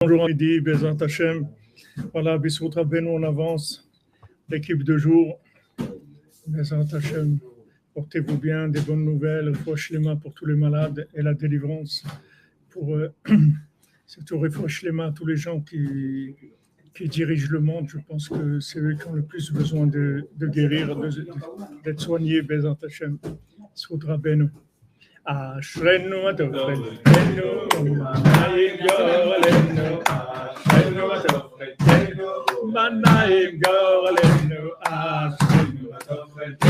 Bonjour midi, Bezat Hashem. Voilà, Bissout Rabbeinu, on avance. L'équipe de jour, Bezat Hashem. Portez-vous bien, des bonnes nouvelles, refouach lema pour tous les malades et la délivrance pour surtout refouach lema tous les gens qui dirigent le monde. Je pense que c'est eux qui ont le plus besoin de guérir, d'être soignés, Bezat Hashem. Bissout Rabbeinu. אשרנו התוכנו, מנעים גורלנו, אשרנו התוכנו,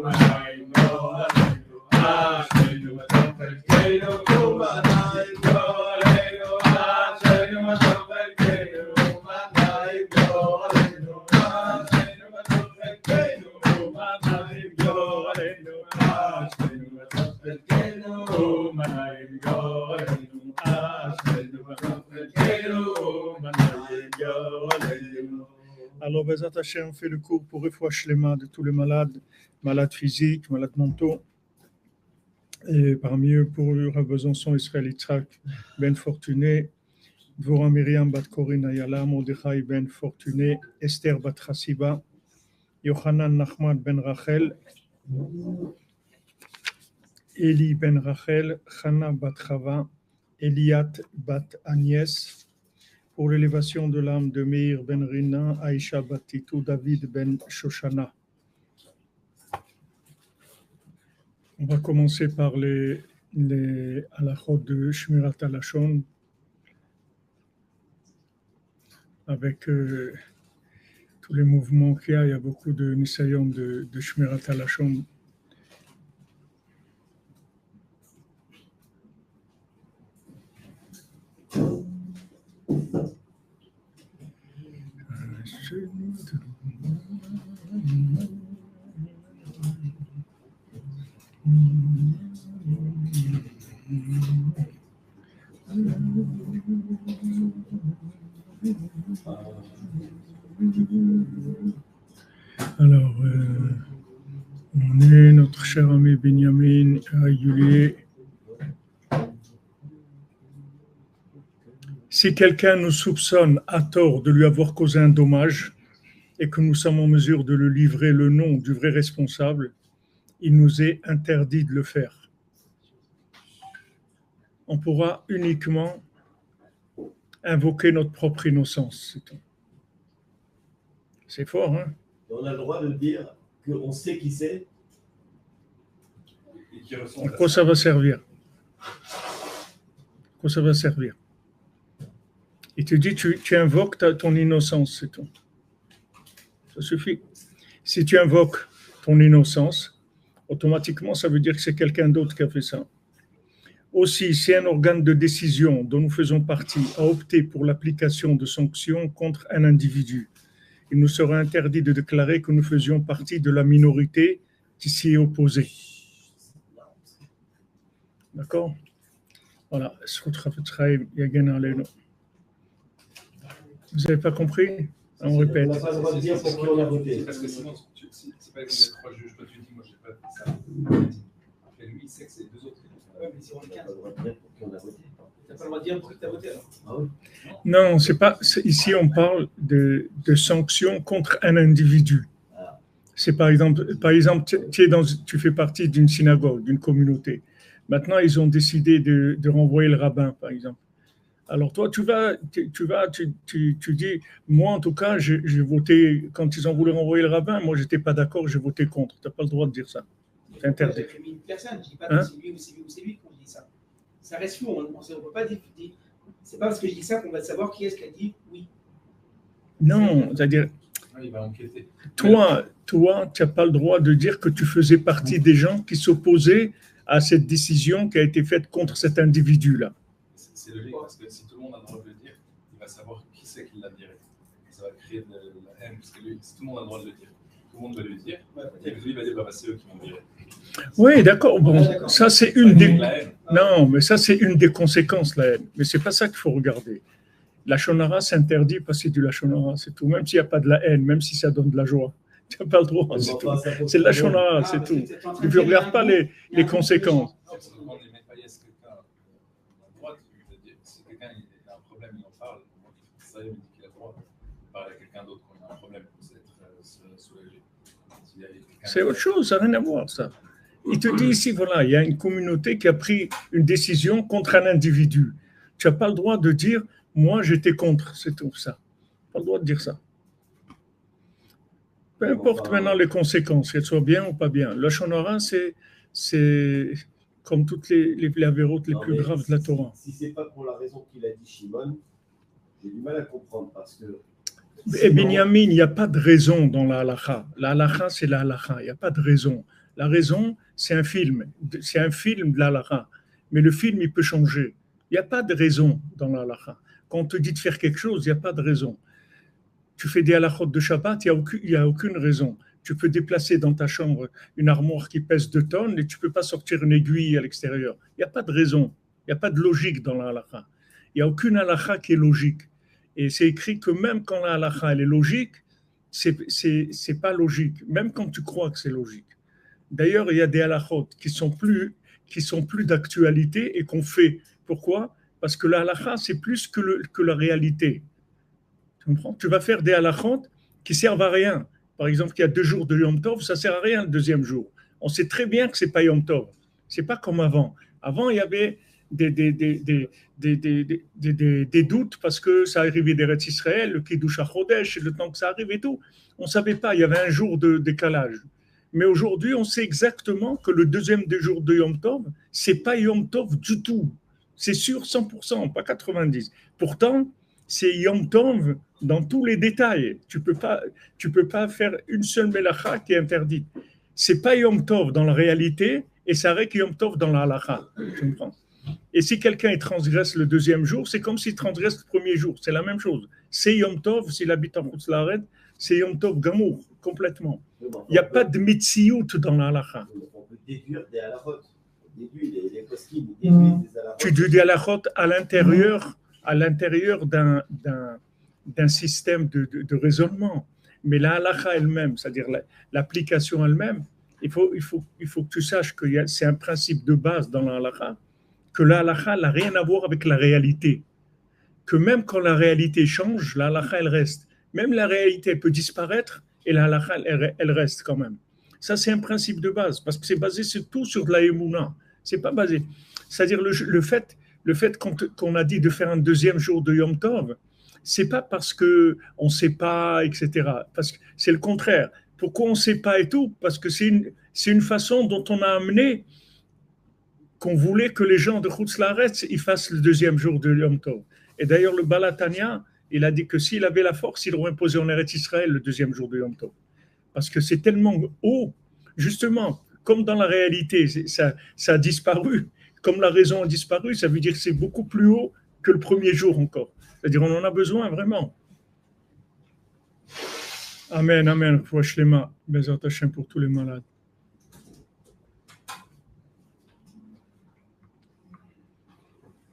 מנעים גורלנו, אשרנו התוכנו, מנעים גורלנו, אשרנו התוכנו, מנעים גורלנו, אשרנו התוכנו, מנעים גורלנו, אשרנו התוכנו, מנעים גורלנו, Alors, Bezat Hashem fait le cours pour refouach lema de tous les malades, malades physiques, malades mentaux. Et parmi eux, pour Rav Besançon, Israël Yitzhak, Ben Fortuné, Dvorah Miriam Bat Corinne Ayala, Mordechai Ben Fortuné, Esther Bat Chassiba, Yochanan Nachman Ben Rachel, Eli Ben Rachel, Chana Bat Chava, Eliat Bat Agnès, pour l'élévation de l'âme de Meir Ben Rina, Aïcha Bat Titou, David Ben Shoshana. On va commencer par les halachot de Shmirat HaLashon avec tous les mouvements qu'il y a. Il y a beaucoup de nisayon de Shmirat HaLashon. Alors, on est notre cher ami Benjamin Ayulier. Si quelqu'un nous soupçonne à tort de lui avoir causé un dommage et que nous sommes en mesure de le livrer le nom du vrai responsable, il nous est interdit de le faire. On pourra uniquement invoquer notre propre innocence. C'est tout. C'est fort, hein? On a le droit de dire qu'on sait qui c'est. À quoi ça va servir? À quoi ça va servir? Il te dit, tu invoques ton innocence, c'est tout. Ça suffit. Si tu invoques ton innocence, automatiquement, ça veut dire que c'est quelqu'un d'autre qui a fait ça. Aussi, si un organe de décision dont nous faisons partie a opté pour l'application de sanctions contre un individu, il nous sera interdit de déclarer que nous faisions partie de la minorité qui s'y est opposée. D'accord? Voilà. Vous n'avez pas compris? On répète. On n'a pas le droit de dire pour qui on a voté. Parce que sinon, c'est pas les trois juges. Toi, tu dis, moi, je n'ai pas fait ça. Et lui, il sait que c'est deux autres. Ouais, mais si on a pas le droit de dire pour qui on a voté. Tu n'as pas le droit de dire pour qui tu as voté, alors. Ah oui. Non, c'est pas. Ici, on parle de sanctions contre un individu. C'est par exemple, tu fais partie d'une synagogue, d'une communauté. Maintenant, ils ont décidé de renvoyer le rabbin, par exemple. Alors toi, tu dis, moi en tout cas, j'ai voté, quand ils ont voulu renvoyer le rabbin, moi j'étais pas d'accord, j'ai voté contre. Tu n'as pas le droit de dire ça. C'est interdit. Personne, je dis pas que c'est lui ou c'est lui qu'on dit ça. Ça reste flou, on ne peut pas dire. C'est pas parce que je dis ça qu'on va savoir qui est-ce qui a dit oui. Non, c'est-à-dire, il va enquêter. Toi, tu n'as pas le droit de dire que tu faisais partie des gens qui s'opposaient à cette décision qui a été faite contre cet individu-là. C'est logique, parce que si tout le monde a le droit de le dire, il va savoir qui c'est qui l'a dit. Ça va créer de la haine, parce que lui, si tout le monde a le droit de le dire, tout le monde va lui dire, et lui, il va dire, bah, c'est eux qui m'ont viré. Oui, d'accord. Bon, ça, c'est une des... Non, mais ça, c'est une des conséquences, la haine. Mais ce n'est pas ça qu'il faut regarder. La shonara s'interdit parce que c'est du la shonara, c'est tout. Même s'il n'y a pas de la haine, même si ça donne de la joie. Tu n'as pas le droit, c'est tout. C'est de la shonara, c'est tout. Tu ne regardes pas les conséquences. Si quelqu'un a un problème, il ça, il me dit qu'il a le droit de parler à quelqu'un d'autre quand il a un problème, c'est être soulagé. C'est autre chose, ça n'a rien à voir, ça. Il te dit ici, voilà, il y a une communauté qui a pris une décision contre un individu. Tu n'as pas le droit de dire, moi, j'étais contre, c'est tout ça. Pas le droit de dire ça. Peu importe maintenant les conséquences, qu'elles soient bien ou pas bien. Le Lashon Hara, c'est comme toutes les avérotes les plus graves de la Torah. Si ce n'est pas pour la raison qu'il a dit Shimon, j'ai du mal à comprendre parce que. Et Binyamin, il n'y a pas de raison dans la halakha. La halakha, c'est la halakha. Il n'y a pas de raison. La raison, c'est un film. C'est un film de la halakha. Mais le film, il peut changer. Il n'y a pas de raison dans la halakha. Quand on te dit de faire quelque chose, il n'y a pas de raison. Tu fais des halakhot de Shabbat, il n'y a aucune raison. Tu peux déplacer dans ta chambre une armoire qui pèse 2 tonnes et tu ne peux pas sortir une aiguille à l'extérieur. Il n'y a pas de raison. Il n'y a pas de logique dans la halakha. Il n'y a aucune halakha qui est logique. Et c'est écrit que même quand la halakha elle est logique, c'est pas logique, même quand tu crois que c'est logique. D'ailleurs, il y a des halakhot qui sont plus d'actualité et qu'on fait. Pourquoi? Parce que la halakha, c'est plus que la réalité. Tu comprends? Tu vas faire des halakhot qui servent à rien. Par exemple, il y a 2 jours de Yom Tov, ça sert à rien le deuxième jour. On sait très bien que c'est pas Yom Tov. C'est pas comme avant. Avant, il y avait des doutes parce que ça arrivait d'Eretz Israël, le Kiddush HaChodesh, le temps que ça arrive et tout. On ne savait pas, il y avait un jour de décalage. Mais aujourd'hui, on sait exactement que le deuxième jour de Yom Tov, c'est pas Yom Tov du tout. C'est sûr 100%, pas 90%. Pourtant, c'est Yom Tov dans tous les détails. Tu peux pas faire une seule melacha qui est interdite. C'est pas Yom Tov dans la réalité et ça reste Yom Tov dans la halacha. Tu comprends? Et si quelqu'un transgresse le deuxième jour, c'est comme s'il transgresse le premier jour. C'est la même chose. C'est Yom Tov, s'il habite en Chutz La'aretz, c'est Yom Tov Gamour, complètement. Il n'y a pas de mitziout dans la halakha. On peut déduire des halachot. Des poskim, des halachot. Tu déduis des halachot à l'intérieur d'un système de raisonnement. Mais la halakha elle-même, c'est-à-dire l'application elle-même, il faut que tu saches que c'est un principe de base dans la halakha, que la halakha n'a rien à voir avec la réalité. Que même quand la réalité change, la halakha, elle reste. Même la réalité peut disparaître et la halakha, elle reste quand même. Ça, c'est un principe de base, parce que c'est basé surtout sur de la émouna. C'est pas basé. C'est-à-dire le fait qu'on a dit de faire un deuxième jour de Yom Tov, c'est pas parce qu'on ne sait pas, etc. Parce que c'est le contraire. Pourquoi on ne sait pas et tout? Parce que c'est une façon dont on a amené qu'on voulait que les gens de Chutz La'aretz ils fassent le deuxième jour de Yom Tov. Et d'ailleurs, le Baal HaTanya, il a dit que s'il avait la force, il aurait imposé en Eretz Israël le deuxième jour de Yom Tov. Parce que c'est tellement haut, justement, comme dans la réalité, ça a disparu. Comme la raison a disparu, ça veut dire que c'est beaucoup plus haut que le premier jour encore. C'est-à-dire on en a besoin vraiment. Amen, amen. Shlema, Bezat Hashem pour tous les malades.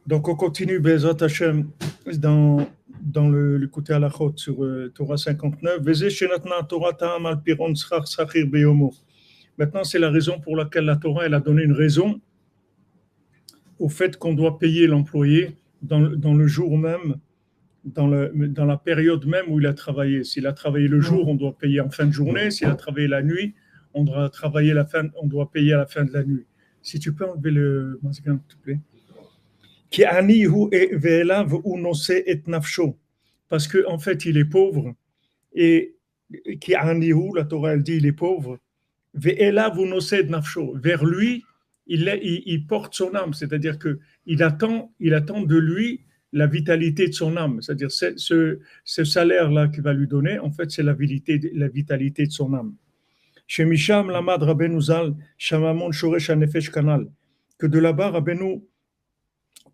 Donc on continue Bezat Hashem dans le côté halachot sur Torah 59. Maintenant, c'est la raison pour laquelle la Torah elle a donné une raison au fait qu'on doit payer l'employé dans le jour même, dans la période même où il a travaillé. S'il a travaillé le jour, on doit payer en fin de journée. S'il a travaillé la nuit, on doit payer à la fin de la nuit. Si tu peux enlever le masque, s'il te plaît. Parce qu'en fait, il est pauvre. Et la Torah elle dit il est pauvre. Vers lui, il porte son âme, c'est-à-dire qu'il attend de lui la vitalité de son âme, c'est-à-dire ce salaire-là qu'il va lui donner, en fait, c'est la vitalité de son âme. Chez Misham, Lamad Rabbeinu Zal, Shamamon Shoresh Hanefesh Kanal, que de là-bas, Rabbeinu,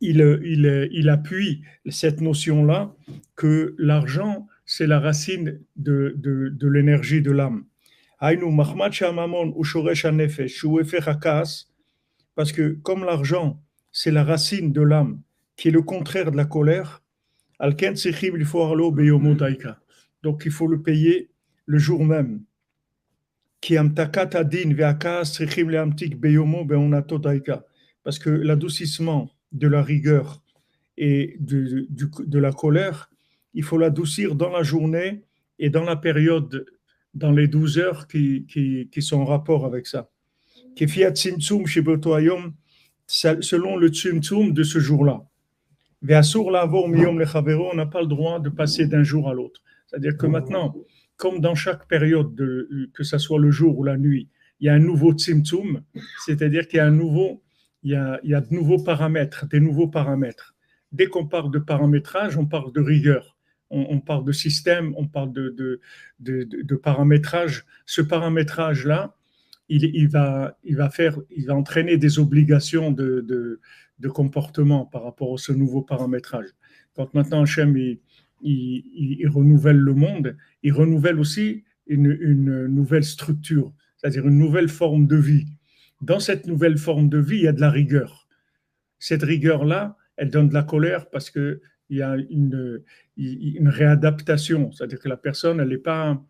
il appuie cette notion-là que l'argent, c'est la racine de l'énergie de l'âme. Parce que comme l'argent, c'est la racine de l'âme, qui est le contraire de la colère, donc il faut le payer le jour même. Parce que l'adoucissement de la rigueur et de la colère, il faut l'adoucir dans la journée et dans la période, dans les 12 heures qui sont en rapport avec ça. Kefiat Tzimtzum Sheboto Hayom, selon le Tzimtzum de ce jour-là. Ve'asur la'avor miyom lechavero, on n'a pas le droit de passer d'un jour à l'autre. C'est-à-dire que maintenant, comme dans chaque période, que ce soit le jour ou la nuit, il y a un nouveau Tzimtzum, c'est-à-dire qu'il y a il y a de nouveaux paramètres, des nouveaux paramètres. Dès qu'on parle de paramétrage, on parle de rigueur. On parle de système, on parle de paramétrage. Ce paramétrage-là, il va entraîner des obligations de comportement par rapport à ce nouveau paramétrage. Quand maintenant Hachem il renouvelle le monde, il renouvelle aussi une nouvelle structure, c'est-à-dire une nouvelle forme de vie. Dans cette nouvelle forme de vie, il y a de la rigueur. Cette rigueur-là, elle donne de la colère parce qu'il y a une réadaptation, c'est-à-dire que la personne, elle n'est pas...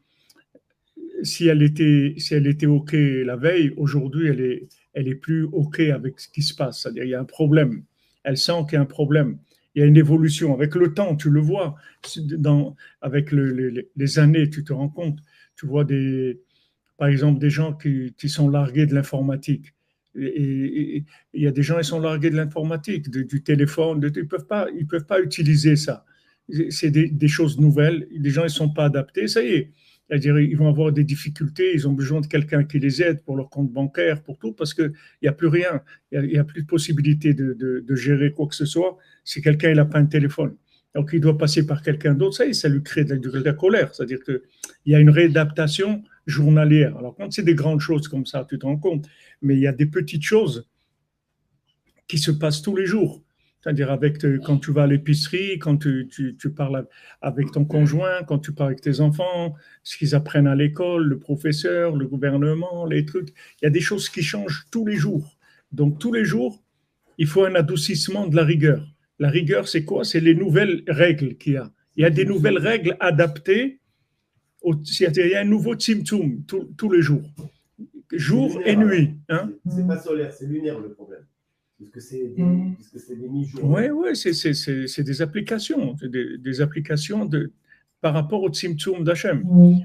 Si elle était OK la veille, aujourd'hui, elle est plus OK avec ce qui se passe. C'est-à-dire il y a un problème. Elle sent qu'il y a un problème. Il y a une évolution. Avec le temps, tu le vois. Avec les années, tu te rends compte. Tu vois, par exemple, des gens qui sont largués de l'informatique. Et il y a des gens qui sont largués de l'informatique, du téléphone. Ils peuvent pas utiliser ça. C'est des choses nouvelles. Les gens ne sont pas adaptés. Ça y est. C'est-à-dire ils vont avoir des difficultés, ils ont besoin de quelqu'un qui les aide pour leur compte bancaire, pour tout, parce qu'il n'y a plus rien, il n'y a plus de possibilité de gérer quoi que ce soit si quelqu'un n'a pas un téléphone. Donc il doit passer par quelqu'un d'autre, ça lui crée de la colère. C'est-à-dire qu'il y a une réadaptation journalière. Alors quand c'est des grandes choses comme ça, tu te rends compte, mais il y a des petites choses qui se passent tous les jours. C'est-à-dire quand tu vas à l'épicerie, quand tu parles avec ton conjoint, quand tu parles avec tes enfants, ce qu'ils apprennent à l'école, le professeur, le gouvernement, les trucs. Il y a des choses qui changent tous les jours. Donc tous les jours, il faut un adoucissement de la rigueur. La rigueur, c'est quoi? C'est les nouvelles règles qu'il y a. Il y a des nouvelles règles adaptées. Il y a un nouveau tzimtzum tous les jours. Jour et nuit. Hein? C'est pas solaire, c'est lunaire le problème. Puisque c'est des mi-jours. Oui, c'est des applications, des applications par rapport au Tzimtzum d'Hachem.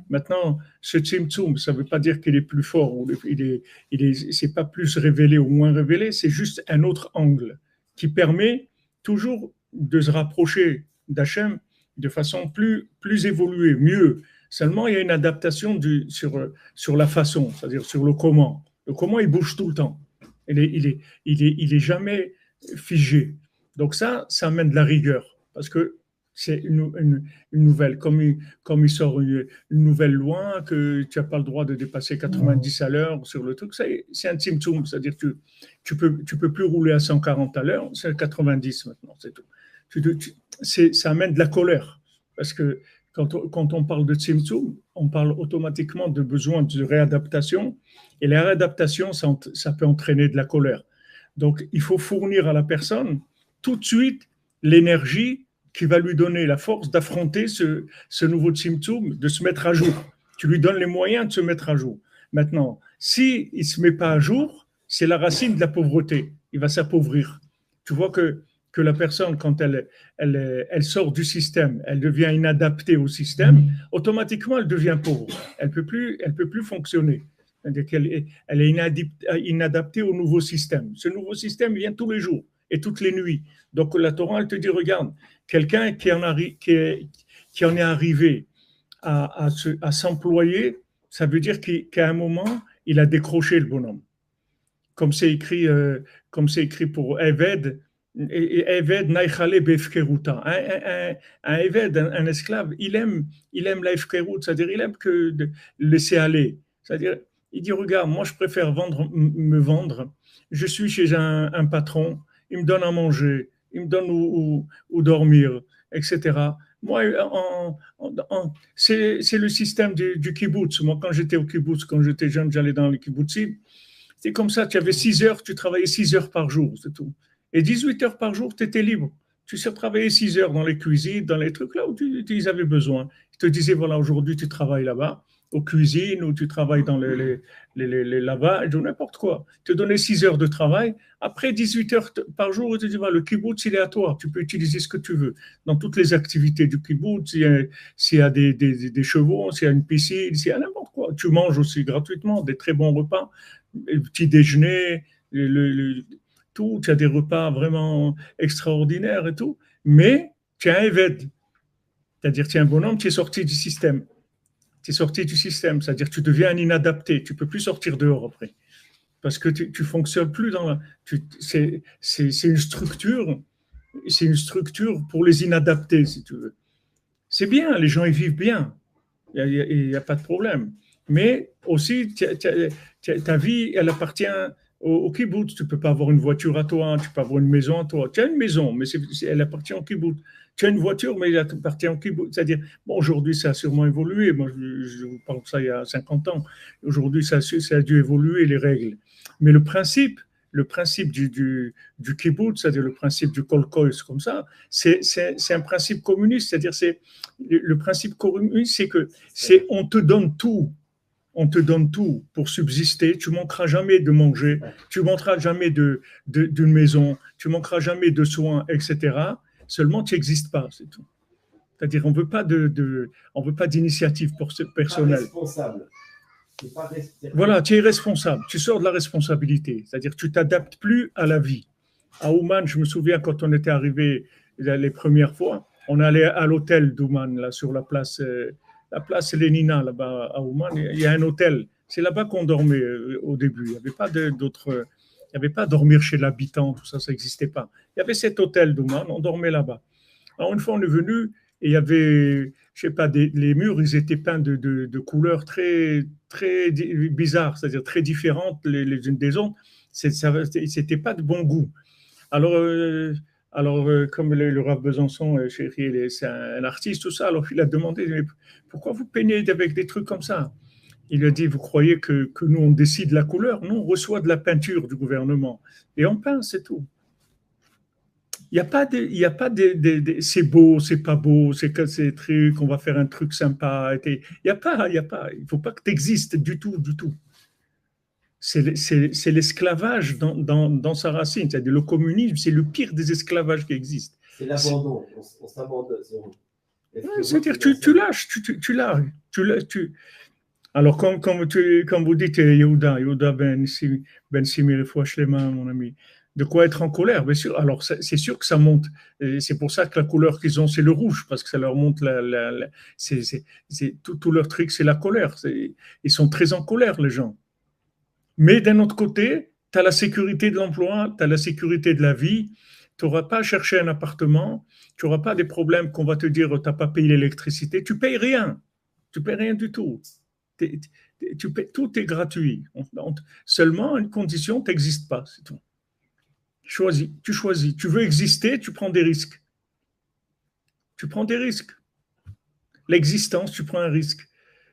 Maintenant, ce Tzimtzum, ça ne veut pas dire qu'il est plus fort, c'est pas plus révélé ou moins révélé, c'est juste un autre angle qui permet toujours de se rapprocher d'Hachem de façon plus évoluée, mieux. Seulement, il y a une adaptation sur la façon, c'est-à-dire sur le comment. Le comment, il bouge tout le temps. Il est jamais figé. Donc ça amène de la rigueur parce que c'est une nouvelle. Comme il sort une nouvelle loi que tu n'as pas le droit de dépasser 90 à l'heure sur le truc, c'est un tzimtzum, c'est-à-dire que tu peux plus rouler à 140 à l'heure, c'est 90 maintenant, c'est tout. Ça amène de la colère parce que quand on parle de tzimtzum, on parle automatiquement de besoin de réadaptation. Et la réadaptation, ça peut entraîner de la colère. Donc, il faut fournir à la personne tout de suite l'énergie qui va lui donner la force d'affronter ce nouveau tzimtzum, de se mettre à jour. Tu lui donnes les moyens de se mettre à jour. Maintenant, s'il ne se met pas à jour, c'est la racine de la pauvreté. Il va s'appauvrir. Tu vois que la personne, quand elle sort du système, elle devient inadaptée au système, automatiquement, elle devient pauvre. Elle peut plus fonctionner. C'est-à-dire qu'elle est inadaptée au nouveau système. Ce nouveau système vient tous les jours et toutes les nuits. Donc la Torah, elle te dit, regarde, quelqu'un qui en est arrivé à s'employer, ça veut dire qu'à un moment, il a décroché le bonhomme. Comme c'est écrit pour Eved, Eved naïchale befkeruta. Un Eved, un esclave, il aime la efkerut, c'est-à-dire il aime que de laisser aller. C'est-à-dire, il dit, regarde, moi je préfère me vendre. Je suis chez un patron, il me donne à manger, il me donne où dormir, etc. Moi, c'est le système du kibbutz. Moi, quand j'étais au kibbutz, quand j'étais jeune, j'allais dans le kibbutzim. C'était comme ça, tu avais 6 heures, tu travaillais 6 heures par jour, c'est tout. Et 18 heures par jour, tu étais libre. Tu sais travailler 6 heures dans les cuisines, dans les trucs là où ils avaient besoin. Ils te disaient, voilà, aujourd'hui, tu travailles là-bas. aux cuisines ou tu travailles dans les lavages ou n'importe quoi. Tu te donnes 6 heures de travail. Après 18 heures par jour, tu dis, le kibbutz, il est à toi. Tu peux utiliser ce que tu veux. Dans toutes les activités du kibbutz, s'il y a des chevaux, s'il y a une piscine, s'il y a n'importe quoi. Tu manges aussi gratuitement des très bons repas, petit déjeuner, tout. Tu as des repas vraiment extraordinaires et tout. Mais tu es un évêque. C'est-à-dire, tu es un bonhomme, tu es sorti du système. Tu es sorti du système, c'est-à-dire que tu deviens un inadapté. Tu ne peux plus sortir dehors après. Parce que tu ne fonctionnes plus dans la. C'est une structure. C'est une structure pour les inadaptés, si tu veux. C'est bien, les gens y vivent bien. Il n'y a pas de problème. Mais aussi, ta vie, elle appartient au kibbutz. Tu ne peux pas avoir une voiture à toi, tu peux pas avoir une maison à toi. Tu as une maison, mais elle appartient au kibbutz. Tu as une voiture, mais elle appartient au kibbutz. C'est-à-dire, bon, aujourd'hui, ça a sûrement évolué. Moi, je vous parle de ça il y a 50 ans. Aujourd'hui, ça a dû évoluer, les règles. Mais le principe du kibbutz, c'est-à-dire le principe du kolkhoz, comme ça, c'est un principe communiste. C'est-à-dire, le principe communiste, c'est on te donne tout. On te donne tout pour subsister. Tu manqueras jamais de manger. Tu manqueras jamais d'une maison. Tu manqueras jamais de soins, etc. Seulement, tu n'existes pas, c'est tout. C'est-à-dire, on ne veut pas d'initiative personnelle. Responsable. Voilà, tu es responsable. Tu sors de la responsabilité. C'est-à-dire, tu t'adaptes plus à la vie. À Ouman, je me souviens quand on était arrivé les premières fois, on allait à l'hôtel d'Ouman, là, sur la place Lénina, là-bas à Ouman. Il y a un hôtel. C'est là-bas qu'on dormait au début. Il n'y avait pas d'autres. Il n'y avait pas dormir chez l'habitant, tout ça, ça n'existait pas. Il y avait cet hôtel d'Ouman, on dormait là-bas. Alors une fois on est venu, et il y avait, je sais pas, les murs, ils étaient peints de couleurs très, très bizarres, c'est-à-dire très différentes les unes des autres. C'était pas de bon goût. Alors, comme le Rav Besançon, chéri, c'est un artiste, tout ça, alors il a demandé, mais pourquoi vous peignez avec des trucs comme ça? Il a dit, vous croyez que nous, on décide la couleur? Non, on reçoit de la peinture du gouvernement. Et on peint, c'est tout. Il n'y a pas c'est beau, c'est pas beau, c'est que ces trucs, on va faire un truc sympa. Il n'y a pas. Il ne faut pas que tu existes du tout, du tout. C'est l'esclavage dans sa racine. C'est-à-dire le communisme, c'est le pire des esclavages qui existent. C'est l'abandon, on s'abandonne. C'est-à-dire tu lâches, tu lâches. Alors, comme vous dites, Yehuda Ben Simir Fouachlema, mon ami, de quoi être en colère, bien sûr. Alors, c'est sûr que ça monte. C'est pour ça que la couleur qu'ils ont, c'est le rouge, parce que ça leur monte tout leur truc, c'est la colère. Ils sont très en colère, les gens. Mais d'un autre côté, tu as la sécurité de l'emploi, tu as la sécurité de la vie, tu n'auras pas à chercher un appartement, tu n'auras pas des problèmes qu'on va te dire, tu n'as pas payé l'électricité, tu ne payes rien. Tu ne payes rien du tout. Tout est gratuit. Seulement, une condition, tu n'existes pas, c'est tout. Tu choisis. Tu veux exister, tu prends des risques. Tu prends des risques. L'existence, tu prends un risque.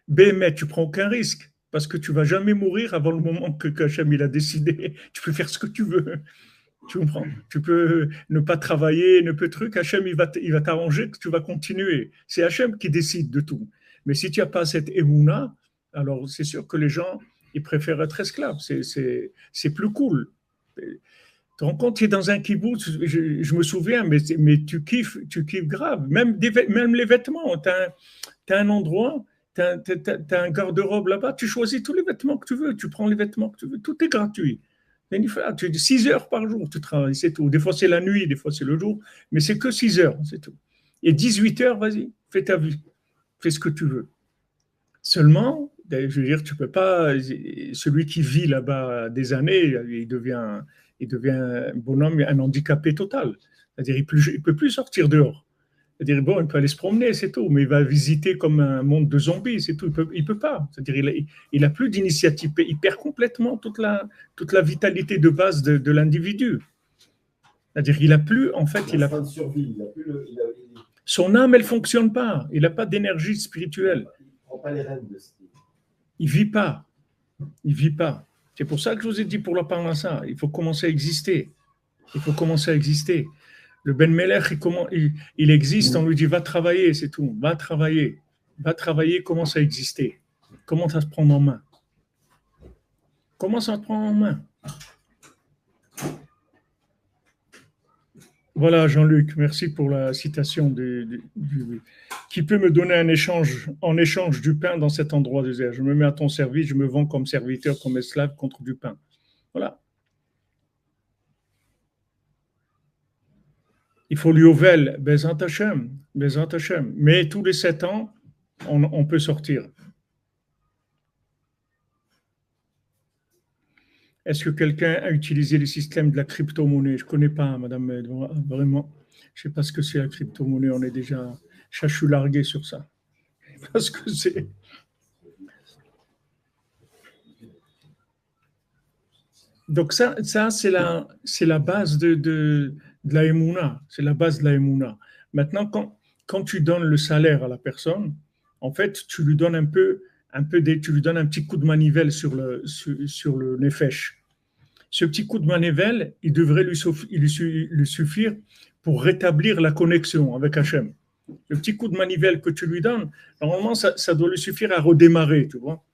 Mais tu prends aucun risque, parce que tu ne vas jamais mourir avant le moment que Hachem il a décidé. Tu peux faire ce que tu veux. Tu comprends? Tu peux ne pas travailler, ne peut truc. Hachem, il va t'arranger que tu vas continuer. C'est Hachem qui décide de tout. Mais si tu n'as pas cette émouna, alors c'est sûr que les gens, ils préfèrent être esclaves. C'est plus cool. Tu te rends compte, tu es dans un kibbutz, je me souviens, mais tu kiffes grave. Même les vêtements, tu as un endroit, tu as un garde-robe là-bas, tu choisis tous les vêtements que tu veux, tu prends les vêtements que tu veux, tout est gratuit. Tu as 6 heures par jour, tu travailles, c'est tout. Des fois c'est la nuit, des fois c'est le jour, mais c'est que 6 heures, c'est tout. Et 18 heures, vas-y, fais ta vie, fais ce que tu veux. Seulement, je veux dire, tu peux pas. Celui qui vit là-bas des années, il devient un bonhomme, un handicapé total. C'est-à-dire, il ne peut plus sortir dehors. C'est-à-dire, bon, il peut aller se promener, c'est tout, mais il va visiter comme un monde de zombies, c'est tout. Il peut pas. C'est-à-dire, il a plus d'initiative. Il perd complètement toute la vitalité de base de l'individu. C'est-à-dire, il a plus, en fait, il a. De survie, Son âme, elle fonctionne pas. Il n'a pas d'énergie spirituelle. Il prend pas les rênes de ce qu'il. Il vit pas. Il vit pas. C'est pour ça que je vous ai dit pour la parnassa, il faut commencer à exister. Il faut commencer à exister. Le Ben Melech, il existe, on lui dit va travailler, c'est tout. Va travailler, commence à exister. Comment ça se prend en main? Comment ça se prend en main? Voilà, Jean-Luc, merci pour la citation qui peut me donner en échange du pain dans cet endroit désert. Je me mets à ton service, je me vends comme serviteur, comme esclave contre du pain. Voilà. Il faut l'Yovel, Bezrat Hashem. Mais tous les 7 ans, on peut sortir. Est-ce que quelqu'un a utilisé le système de la crypto-monnaie? Je ne connais pas, madame, vraiment. Je ne sais pas ce que c'est la crypto-monnaie. On est déjà chachou largué sur ça. Parce que c'est. Donc ça c'est la base de la Emouna. C'est la base de la Emouna. Maintenant, quand tu donnes le salaire à la personne, en fait, tu lui donnes tu lui donnes un petit coup de manivelle sur le nefesh. Ce petit coup de manivelle, il devrait lui suffire pour rétablir la connexion avec Hachem. Le petit coup de manivelle que tu lui donnes, normalement, ça doit lui suffire à redémarrer, tu vois.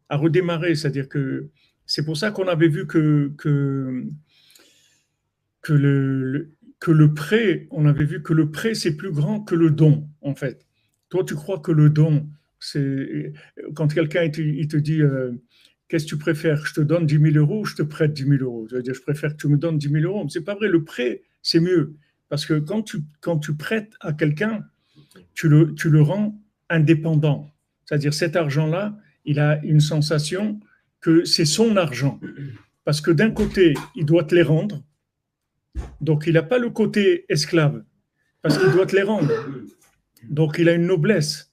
À redémarrer, c'est-à-dire que c'est pour ça qu'on avait vu que le prêt, on avait vu que le prêt, c'est plus grand que le don, en fait. Toi, tu crois que le don, c'est quand quelqu'un il te dit qu'est-ce que tu préfères, je te donne 10 000 euros ou je te prête 10 000 euros? Je veux dire, je préfère que tu me donnes 10 000 euros. Mais c'est pas vrai, le prêt, c'est mieux. Parce que quand tu prêtes à quelqu'un, tu le rends indépendant. C'est-à-dire, cet argent-là, il a une sensation que c'est son argent. Parce que d'un côté, il doit te les rendre. Donc, il n'a pas le côté esclave. Parce qu'il doit te les rendre. Donc, il a une noblesse.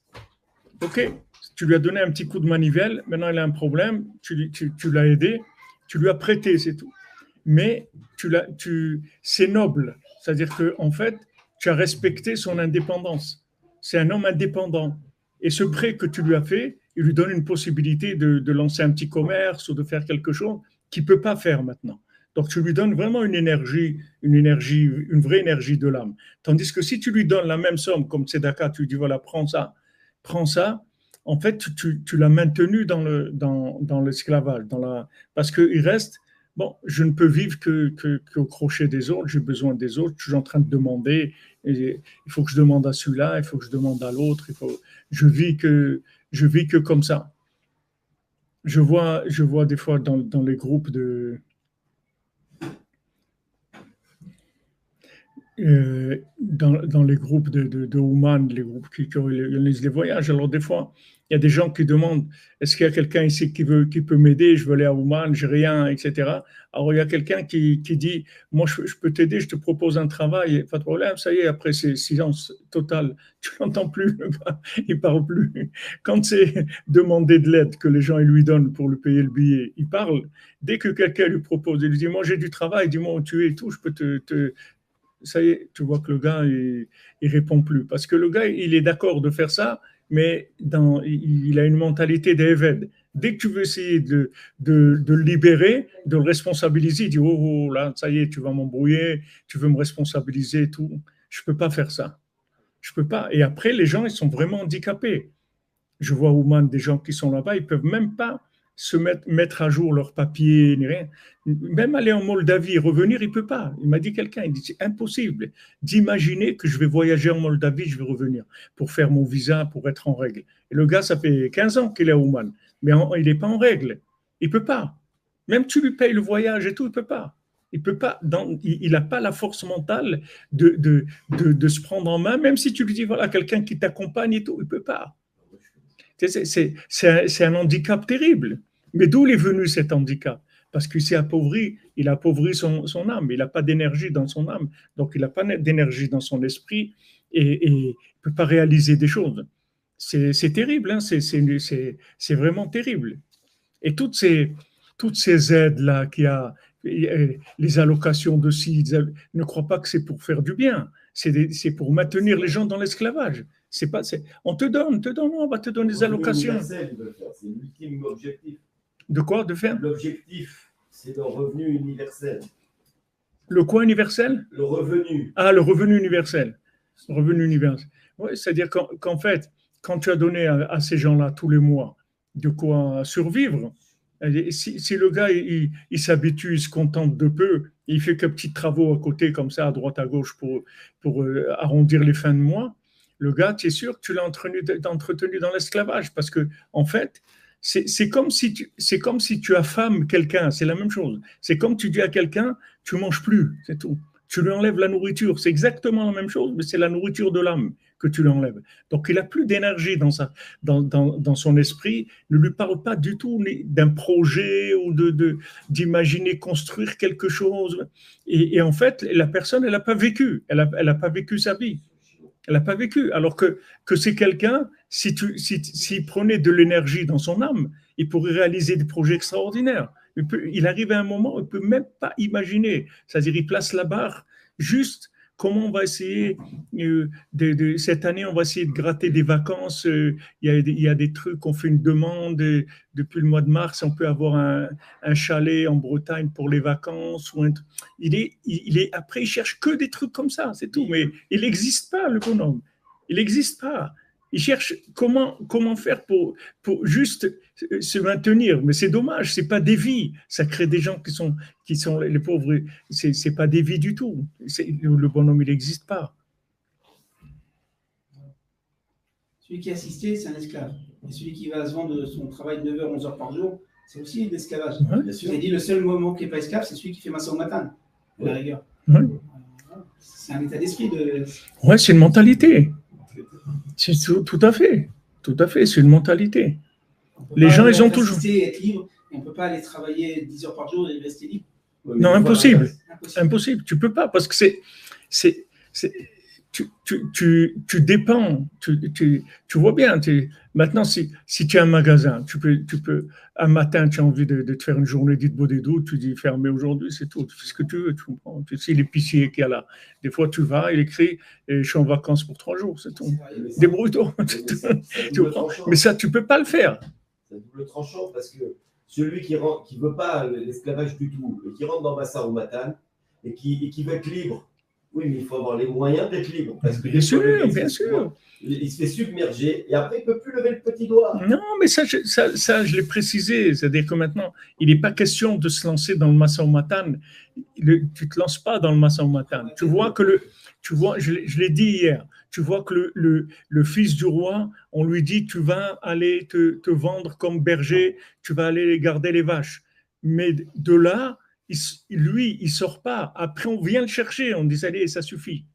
OK, tu lui as donné un petit coup de manivelle, maintenant il a un problème, tu l'as aidé, tu lui as prêté, c'est tout. Mais c'est noble, c'est-à-dire qu'en fait, tu as respecté son indépendance. C'est un homme indépendant. Et ce prêt que tu lui as fait, il lui donne une possibilité de lancer un petit commerce ou de faire quelque chose qu'il ne peut pas faire maintenant. Donc tu lui donnes vraiment une vraie énergie de l'âme. Tandis que si tu lui donnes la même somme comme Tzedaka, tu lui dis voilà, prends ça, en fait, tu l'as maintenu dans l'esclavage, parce qu'il reste, bon, je ne peux vivre qu'au crochet des autres, j'ai besoin des autres, je suis en train de demander, il faut que je demande à celui-là, il faut que je demande à l'autre, je vis que comme ça. Je vois des fois dans les groupes dans les groupes de Ouman, les groupes qui organisent les voyages. Alors des fois, il y a des gens qui demandent est-ce qu'il y a quelqu'un ici qui peut m'aider, je veux aller à Ouman, j'ai rien, etc. Alors il y a quelqu'un qui dit moi je peux t'aider, je te propose un travail, pas de problème, ça y est, après c'est silence total, tu l'entends plus, le gars, il parle plus. Quand c'est demander de l'aide que les gens ils lui donnent pour lui payer le billet, il parle. Dès que quelqu'un lui propose, il lui dit moi j'ai du travail, dis-moi où tu es et tout, je peux ça y est, tu vois que le gars, il répond plus. Parce que le gars, il est d'accord de faire ça, mais il a une mentalité d'Eved. Dès que tu veux essayer de le libérer, de le responsabiliser, il dit, oh, là, ça y est, tu vas m'embrouiller, tu veux me responsabiliser et tout. Je ne peux pas faire ça. Je ne peux pas. Et après, les gens, ils sont vraiment handicapés. Je vois Ouman, des gens qui sont là-bas, ils ne peuvent même pas se mettre à jour leurs papiers, ni rien. Même aller en Moldavie, revenir, il ne peut pas. Il m'a dit quelqu'un, il dit c'est impossible d'imaginer que je vais voyager en Moldavie, je vais revenir pour faire mon visa, pour être en règle. Et le gars, ça fait 15 ans qu'il est à Ouman, mais il n'est pas en règle. Il ne peut pas. Même tu lui payes le voyage et tout, il ne peut pas. Il peut pas. Il n'a pas la force mentale de se prendre en main, même si tu lui dis voilà quelqu'un qui t'accompagne et tout, il ne peut pas. C'est un handicap terrible. Mais d'où est venu cet handicap? Parce qu'il s'est appauvri, il a appauvri son âme, il n'a pas d'énergie dans son âme, donc il n'a pas d'énergie dans son esprit et il ne peut pas réaliser des choses. C'est terrible, hein, c'est vraiment terrible. Et toutes ces aides-là qu'il y a, les allocations de ci, ne crois pas que c'est pour faire du bien, c'est pour maintenir les gens dans l'esclavage. On te donne, on va te donner des allocations. C'est l'ultime objectif. De quoi? De faire? L'objectif, c'est le revenu universel. Le quoi universel? Le revenu. Ah, le revenu universel. Revenu universel. Oui, c'est-à-dire qu'en fait, quand tu as donné à ces gens-là tous les mois, de quoi survivre. Si le gars, il s'habitue, il se contente de peu, il fait que petits travaux à côté, comme ça, à droite, à gauche, pour arrondir les fins de mois, le gars, tu es sûr que tu l'as entretenu dans l'esclavage, parce que, en fait, c'est comme si tu affames quelqu'un, c'est la même chose. C'est comme tu dis à quelqu'un, tu manges plus, c'est tout. Tu lui enlèves la nourriture, c'est exactement la même chose, mais c'est la nourriture de l'âme que tu lui enlèves. Donc, il n'a plus d'énergie dans son esprit. Ne lui parle pas du tout d'un projet ou d'imaginer construire quelque chose. Et en fait, la personne, elle n'a pas vécu. Elle n'a pas vécu sa vie. Elle n'a pas vécu. Alors que c'est quelqu'un, s'il prenait de l'énergie dans son âme, il pourrait réaliser des projets extraordinaires. Il arrive à un moment où il ne peut même pas imaginer. C'est-à-dire, il place la barre juste. Comment on va essayer cette année, on va essayer de gratter des vacances. Il y a des trucs, on fait une demande depuis le mois de mars, on peut avoir un chalet en Bretagne pour les vacances. Après, il cherche que des trucs comme ça, c'est tout. Mais il n'existe pas, le bonhomme. Il n'existe pas. Il cherche comment faire pour juste se maintenir. Mais c'est dommage, c'est pas des vies. Ça crée des gens qui sont les pauvres. C'est pas des vies du tout. Le bonhomme, il n'existe pas. Celui qui est assisté, c'est un esclave. Et celui qui va se vendre son travail de 9h, 11h par jour, c'est aussi de l'esclavage. Ouais. J'ai dit le seul moment qui n'est pas esclave, c'est celui qui fait massa au matin, à la rigueur. Ouais. C'est un état d'esprit de. Ouais, c'est une mentalité. C'est tout à fait. Tout à fait, c'est une mentalité. Les gens, ils ont toujours. Être libre, et on ne peut pas aller travailler 10 heures par jour et rester libre. Non, impossible. Impossible. Tu ne peux pas parce que tu dépends. Tu vois bien. Maintenant, si tu as un magasin, tu peux, un matin, tu as envie de te faire une journée dite bodédou, tu dis fermé aujourd'hui, c'est tout. Tu fais ce que tu veux. Tu comprends. Tu sais, l'épicier qui est là. Des fois, tu vas, il écrit je suis en vacances pour 3 jours, c'est tout. Débrouille-toi. Mais ça, tu ne peux pas le faire. C'est double tranchant parce que celui qui ne veut pas l'esclavage du tout, et qui rentre dans Massa ou Matane et qui veut être libre, oui, mais il faut avoir les moyens d'être libre. Parce que bien sûr. Il se fait submerger et après, il ne peut plus lever le petit doigt. Non, mais ça je l'ai précisé. C'est-à-dire que maintenant, il n'est pas question de se lancer dans le Massa ou Matane. Tu ne te lances pas dans le Massa ou Matane. Tu vois que je l'ai dit hier, tu vois que le fils du roi, on lui dit, tu vas aller te vendre comme berger, tu vas aller garder les vaches. Mais de là, lui, il ne sort pas. Après, on vient le chercher, on dit, allez, ça suffit.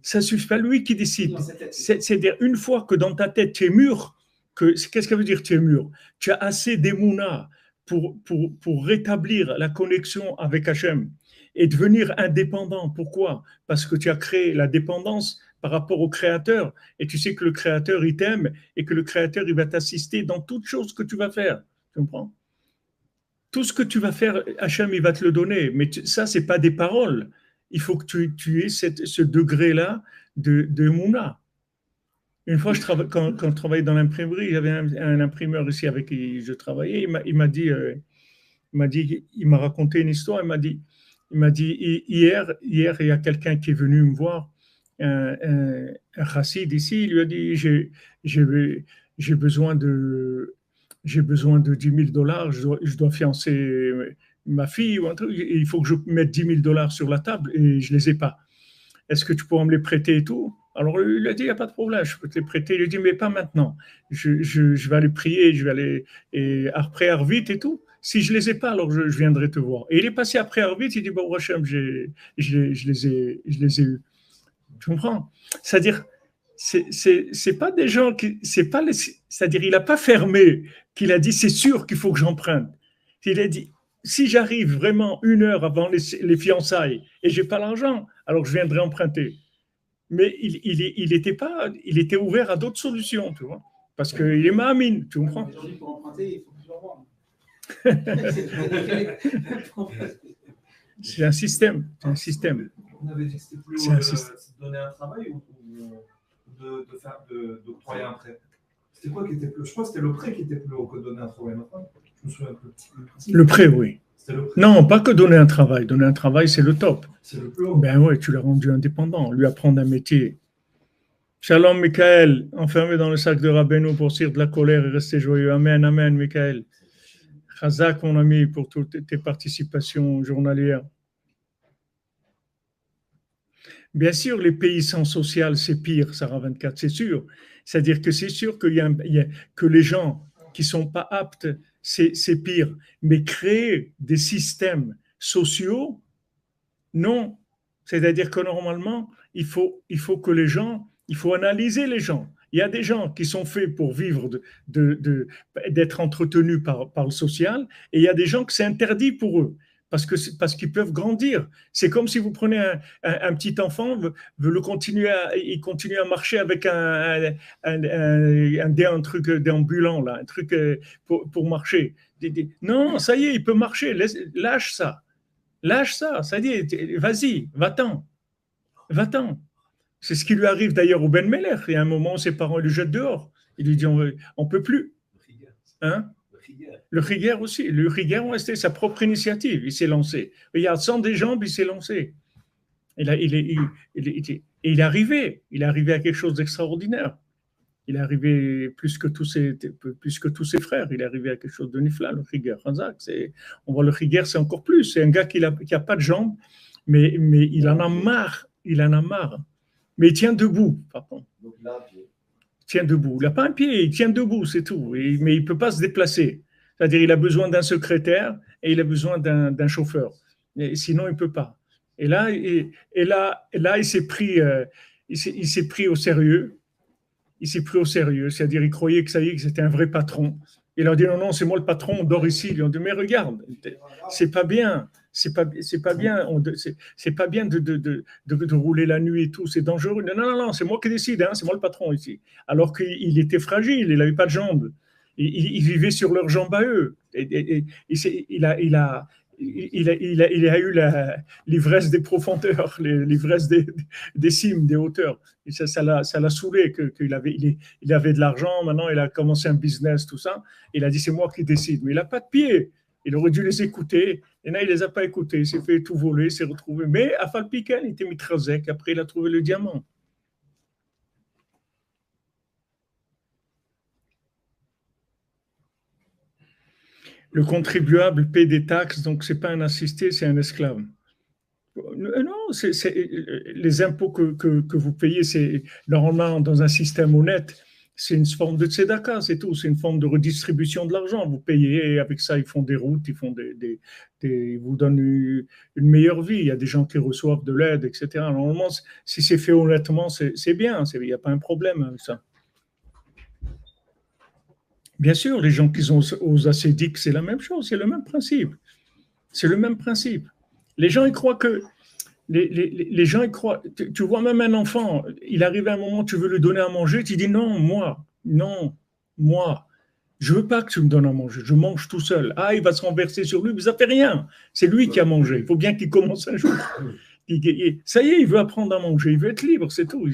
Ça suffit, pas lui qui décide. C'est-à-dire, une fois que dans ta tête, tu es mûr, qu'est-ce que ça veut dire tu es mûr? Tu as assez d'émouna pour rétablir la connexion avec Hachem et devenir indépendant. Pourquoi? Parce que tu as créé la dépendance par rapport au Créateur et tu sais que le Créateur, il t'aime et que le Créateur, il va t'assister dans toute chose que tu vas faire. Tu comprends? Tout ce que tu vas faire, Hachem, il va te le donner. Mais ça, ce n'est pas des paroles. Il faut que tu aies ce degré-là de Mouna. Une fois, quand je travaillais dans l'imprimerie, j'avais un imprimeur ici avec qui je travaillais. Il m'a raconté une histoire. Il m'a dit hier, il y a quelqu'un qui est venu me voir, un chassid ici. Il lui a dit j'ai besoin de 10 000 $, je dois fiancer ma fille ou un truc, il faut que je mette 10 000 $ sur la table et je ne les ai pas. Est-ce que tu pourras me les prêter et tout? Alors il a dit, il n'y a pas de problème, je peux te les prêter. Il lui a dit, mais pas maintenant. Je vais aller prier, je vais aller après Arvit et tout. Si je ne les ai pas, alors je viendrai te voir. Et il est passé après Arvit, il dit, bon, Hachem, je les ai eus. Tu comprends? C'est-à-dire, c'est pas des gens qui, c'est-à-dire, il n'a pas fermé, qu'il a dit, c'est sûr qu'il faut que j'emprunte. Il a dit, si j'arrive vraiment 1 heure avant les fiançailles et j'ai pas l'argent, alors je viendrai emprunter. Mais il était ouvert à d'autres solutions, tu vois, parce qu'il est ma'amine, tu comprends? Aujourd'hui, pour emprunter, il faut plusieurs mois. C'est un système, c'est un système. On avait dit que c'était plus de donner un travail ou d'octroyer un prêt. C'était quoi qui était plus? Je crois que c'était le prêt qui était plus haut que donner un travail. Je me souviens plus. Le prêt, oui. Le prêt. Non, pas que donner un travail. Donner un travail, c'est le top. C'est le plus haut. Ben oui, tu l'as rendu indépendant. Lui apprendre un métier. Shalom, Michael, enfermé dans le sac de Rabbeinu pour sortir de la colère et rester joyeux. Amen, amen, Michael. Chazak, mon ami, pour toutes tes participations journalières. Bien sûr, les pays sans social, c'est pire, Sarah 24, c'est sûr. C'est-à-dire que c'est sûr que les gens qui ne sont pas aptes, c'est pire. Mais créer des systèmes sociaux, non. C'est-à-dire que normalement, il faut que les gens, il faut analyser les gens. Il y a des gens qui sont faits pour vivre d'être entretenus par le social, et il y a des gens que c'est interdit pour eux. Parce qu'ils peuvent grandir. C'est comme si vous prenez un petit enfant, il continue à marcher avec un truc déambulant, là, un truc pour marcher. Non, ça y est, il peut marcher, lâche ça, ça y est, vas-y, va-t'en. C'est ce qui lui arrive d'ailleurs au Ben Meller. Il y a un moment, ses parents le jettent dehors. Il lui dit, on peut plus. Hein? Le Rigueur aussi. Le Rigueur a resté sa propre initiative. Il s'est lancé. Regarde, sans des jambes, il s'est lancé. Il est arrivé. Il est arrivé à quelque chose d'extraordinaire. Il est arrivé plus que tous ses frères. Il est arrivé à quelque chose de nifla, le Rigueur. On voit le Rigueur, c'est encore plus. C'est un gars qui a pas de jambes, mais il en a marre. Mais il tient debout, par contre. Donc là, Tient debout. Il n'a pas un pied, il tient debout, c'est tout. Mais il ne peut pas se déplacer. C'est-à-dire qu'il a besoin d'un secrétaire et il a besoin d'un chauffeur. Et sinon, il ne peut pas. Et là, il s'est pris au sérieux. C'est-à-dire, il croyait que ça y est, que c'était un vrai patron. Il leur dit non, c'est moi le patron, on dort ici. Ils ont dit mais regarde, c'est pas bien. C'est pas bien de rouler la nuit et tout, c'est dangereux. Non, c'est moi qui décide, c'est moi le patron ici. Alors qu'il était fragile, il n'avait pas de jambes. Il vivait sur leurs jambes à eux. Il a eu l'ivresse des profondeurs, l'ivresse des cimes, des hauteurs. Et ça l'a saoulé qu'il avait de l'argent, maintenant il a commencé un business, tout ça. Il a dit c'est moi qui décide, mais il n'a pas de pied. Il aurait dû les écouter. Et là, il ne les a pas écoutés. Il s'est fait tout voler, il s'est retrouvé. Mais à Falpiken, il était mitrazek. Après, il a trouvé le diamant. Le contribuable paie des taxes, donc ce n'est pas un assisté, c'est un esclave. Non, les impôts que vous payez, c'est normalement dans un système honnête. C'est une forme de tzedaka, c'est tout. C'est une forme de redistribution de l'argent. Vous payez et avec ça, ils font des routes, ils vous donnent une meilleure vie. Il y a des gens qui reçoivent de l'aide, etc. Normalement, si c'est fait honnêtement, c'est bien. Il n'y a pas un problème avec ça. Bien sûr, les gens qui sont aux ascédiques, c'est la même chose. C'est le même principe. Les gens, ils croient que... Les gens, ils croient, tu vois même un enfant, il arrive à un moment, tu veux lui donner à manger, tu dis non, moi, je veux pas que tu me donnes à manger, je mange tout seul. Ah, il va se renverser sur lui, mais ça fait rien, c'est lui qui a mangé, il faut bien qu'il commence un jour. Ça y est, il veut apprendre à manger, il veut être libre, c'est tout.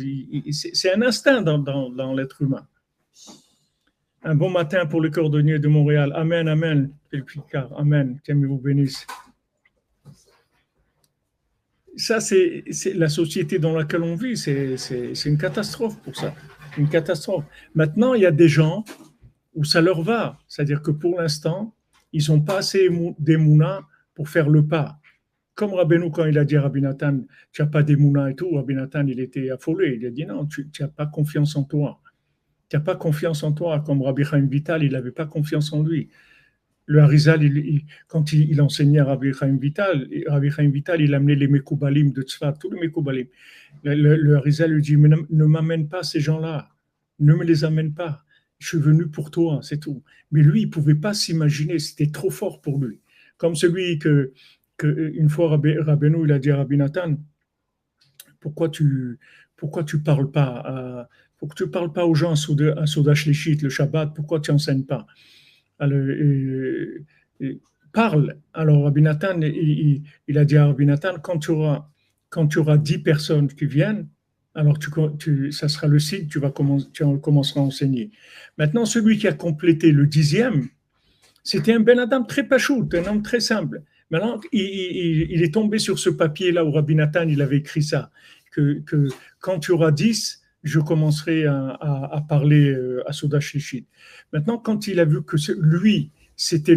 C'est un instinct dans l'être humain. Un bon matin pour le cordonnier de Montréal. Amen, amen. Amen. Qu'Aimez vous bénisse. Ça, c'est la société dans laquelle on vit, c'est une catastrophe pour ça. Une catastrophe. Maintenant, il y a des gens où ça leur va. C'est-à-dire que pour l'instant, ils n'ont pas assez d'émouna pour faire le pas. Comme Rabbeinu, quand il a dit à Rabbi Nathan, tu n'as pas d'émouna et tout, Rabbi Nathan, il était affolé. Il a dit non, tu n'as pas confiance en toi. Tu n'as pas confiance en toi. Comme Rabbi Chaim Vital, il n'avait pas confiance en lui. Le Harizal, quand il enseignait à Rabbi Chaim Vital, il amenait les Mekoubalim de Tzfat, tous les Mekoubalim. Le Harizal lui dit, mais ne m'amène pas ces gens-là, ne me les amène pas. Je suis venu pour toi, c'est tout. Mais lui, il ne pouvait pas s'imaginer, c'était trop fort pour lui. Comme celui que une fois Rabbeinu, il a dit à Rabbi Nathan, pourquoi tu parles pas aux gens à Souda Shlishit, le Shabbat, pourquoi tu n'enseignes pas? Alors, parle. Alors, Rabbi Nathan, il a dit à Rabbi Nathan, quand tu auras 10 personnes qui viennent, alors ça sera le site, tu commenceras à enseigner. Maintenant, celui qui a complété le 10e, c'était un Ben Adam très pachout, un homme très simple. Maintenant, il est tombé sur ce papier-là où Rabbi Nathan, il avait écrit ça, que quand tu auras 10, je commencerai à parler à Soda Shlichit. Maintenant, quand il a vu que lui, c'était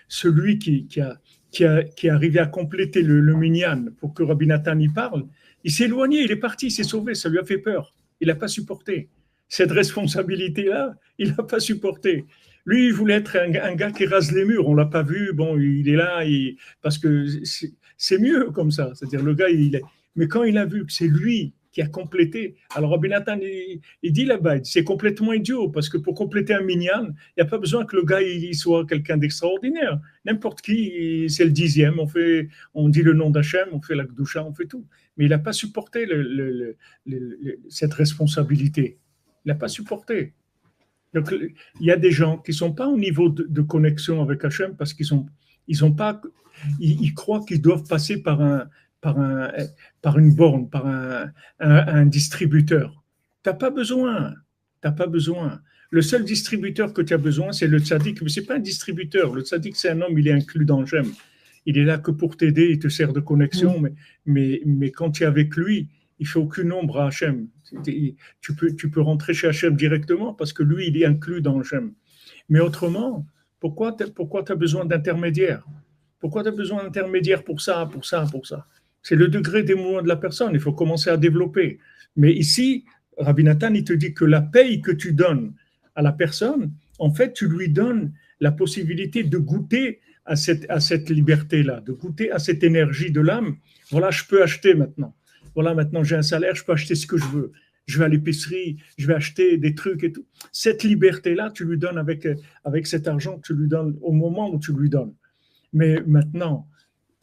celui qui est arrivé à compléter le minyan pour que Rabbi Nathan y parle, il s'est éloigné, il est parti, il s'est sauvé, ça lui a fait peur. Il n'a pas supporté. Cette responsabilité-là, il n'a pas supporté. Lui, il voulait être un gars qui rase les murs. On ne l'a pas vu. Bon, il est là parce que c'est mieux comme ça. C'est-à-dire, le gars, il est. Mais quand il a vu que c'est lui qui a complété, alors Rabbi Nathan, il dit là-bas, c'est complètement idiot parce que pour compléter un minyan, il n'y a pas besoin que le gars il soit quelqu'un d'extraordinaire. N'importe qui, c'est le 10e, on dit le nom d'Hachem, on fait la Gdusha, on fait tout. Mais il n'a pas supporté cette responsabilité. Il n'a pas supporté. Donc, il y a des gens qui ne sont pas au niveau de connexion avec Hachem parce qu'ils croient qu'ils doivent passer par une borne, par un distributeur. Tu n'as pas besoin. T'as pas besoin. Le seul distributeur que tu as besoin, c'est le tzaddik. Mais ce n'est pas un distributeur. Le tzaddik, c'est un homme, il est inclus dans Hachem. Il est là que pour t'aider, il te sert de connexion. Mais quand tu es avec lui, il ne fait aucune ombre à Hachem. Tu peux rentrer chez Hachem directement parce que lui, il est inclus dans Hachem. Mais autrement, pourquoi tu as besoin d'intermédiaire? Pourquoi tu as besoin d'intermédiaire pour ça, pour ça, pour ça? C'est le degré d'émouvement de la personne. Il faut commencer à développer. Mais ici, Rabbi Nathan, il te dit que la paye que tu donnes à la personne, en fait, tu lui donnes la possibilité de goûter à cette liberté-là, de goûter à cette énergie de l'âme. Voilà, je peux acheter maintenant. Voilà, maintenant j'ai un salaire, je peux acheter ce que je veux. Je vais à l'épicerie, je vais acheter des trucs et tout. Cette liberté-là, tu lui donnes avec cet argent que tu lui donnes au moment où tu lui donnes. Mais maintenant,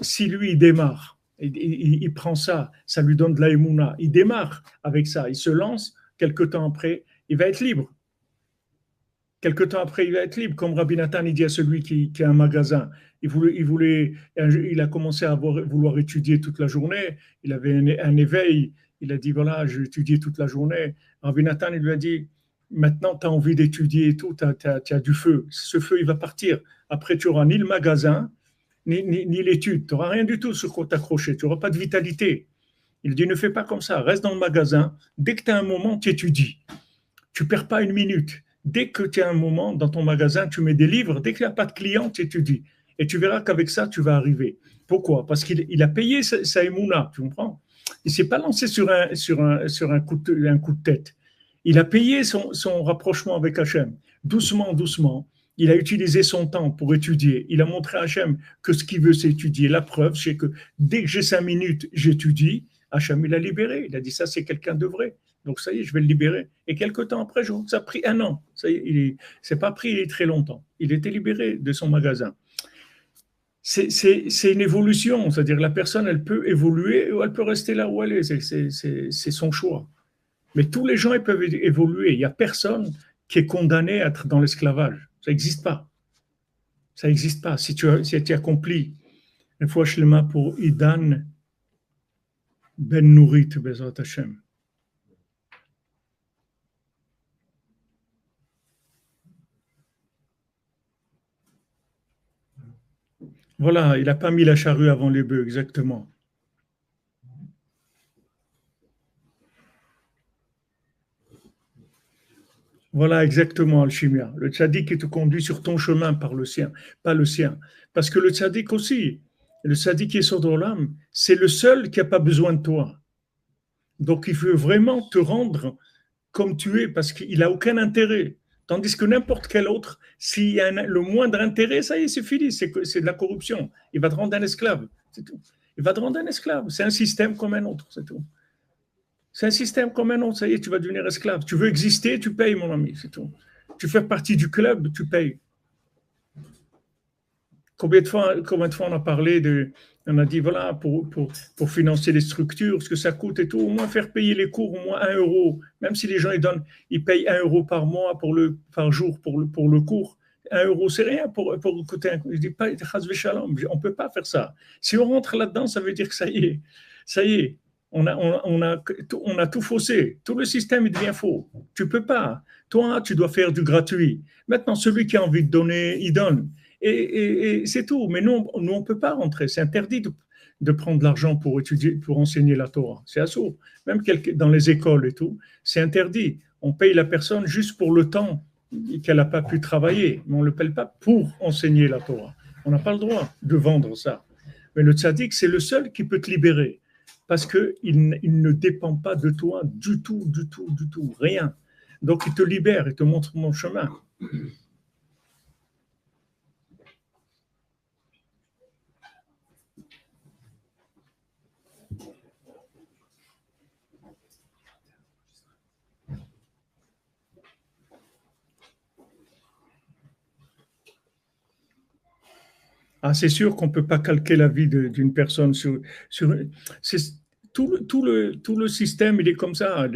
si lui, il démarre, il prend ça, ça lui donne de la émouna, il démarre avec ça, il se lance, quelque temps après, il va être libre. Quelque temps après, il va être libre. Comme Rabbi Nathan, il dit à celui qui a un magasin, il a commencé à vouloir étudier toute la journée, il avait un éveil, il a dit, voilà, je vais étudier toute la journée. Rabbi Nathan, il lui a dit, maintenant, tu as envie d'étudier et tout, tu as du feu. Ce feu, il va partir. Après, tu n'auras ni le magasin, ni l'étude. Tu n'auras rien du tout sur quoi t'accrocher. Tu n'auras pas de vitalité. Il dit, ne fais pas comme ça. Reste dans le magasin. Dès que tu as un moment, tu étudies. Tu ne perds pas une minute. Dès que tu as un moment dans ton magasin, tu mets des livres. Dès qu'il n'y a pas de clients, tu étudies. Et tu verras qu'avec ça, tu vas arriver. Pourquoi? Parce qu'il a payé sa émouna. Tu comprends? Il ne s'est pas lancé sur un coup de tête. Il a payé son rapprochement avec Hachem. Doucement, doucement. Il a utilisé son temps pour étudier. Il a montré à Hachem que ce qu'il veut, c'est étudier. La preuve, c'est que dès que j'ai 5 minutes, j'étudie. Hachem, il a libéré. Il a dit, ça, c'est quelqu'un de vrai. Donc, ça y est, je vais le libérer. Et quelques temps après, ça a pris 1 an. Ça y est, c'est pas pris très longtemps. Il était libéré de son magasin. C'est une évolution. C'est-à-dire, la personne, elle peut évoluer ou elle peut rester là où elle est. C'est son choix. Mais tous les gens, ils peuvent évoluer. Il n'y a personne qui est condamné à être dans l'esclavage. Ça n'existe pas. Ça n'existe pas. Si tu accomplis une fois shlema pour Idan Ben Nourit, Bezrat Hashem. Voilà, il n'a pas mis la charrue avant les bœufs, exactement. Voilà, exactement, Alchimia. Le tzaddik qui te conduit sur ton chemin par le sien, pas le sien. Parce que le tzaddik aussi, le tzaddik qui est sur ton âme, c'est le seul qui n'a pas besoin de toi. Donc, il veut vraiment te rendre comme tu es, parce qu'il n'a aucun intérêt. Tandis que n'importe quel autre, s'il y a le moindre intérêt, ça y est, c'est fini, c'est de la corruption. Il va te rendre un esclave, c'est tout. Il va te rendre un esclave. C'est un système comme un autre, c'est tout. C'est un système comme un autre, ça y est, tu vas devenir esclave. Tu veux exister, tu payes, mon ami, c'est tout. Tu fais partie du club, tu payes. Combien de fois on a parlé on a dit, voilà, pour financer les structures, ce que ça coûte et tout, au moins faire payer les cours, au moins 1 euro. Même si les gens ils payent 1 euro par mois, par jour pour le cours. 1 euro, c'est rien pour coûter un cours. Je dis pas, on ne peut pas faire ça. Si on rentre là-dedans, ça veut dire que ça y est. On a tout faussé. Tout le système, il devient faux. Tu ne peux pas. Toi, tu dois faire du gratuit. Maintenant, celui qui a envie de donner, il donne. Et c'est tout. Mais nous, on ne peut pas rentrer. C'est interdit. de prendre l'argent pour étudier, pour enseigner la Torah. C'est assourd. Même dans les écoles et tout, c'est interdit. On paye la personne juste pour le temps qu'elle n'a pas pu travailler, mais on ne le paye pas pour enseigner la Torah. On n'a pas le droit de vendre ça. Mais le tzaddik, c'est le seul qui peut te libérer, parce qu'il ne dépend pas de toi du tout, rien. Donc il te libère, il te montre mon chemin. Ah, c'est sûr qu'on ne peut pas calquer la vie d'une personne sur tout le système, il est comme ça,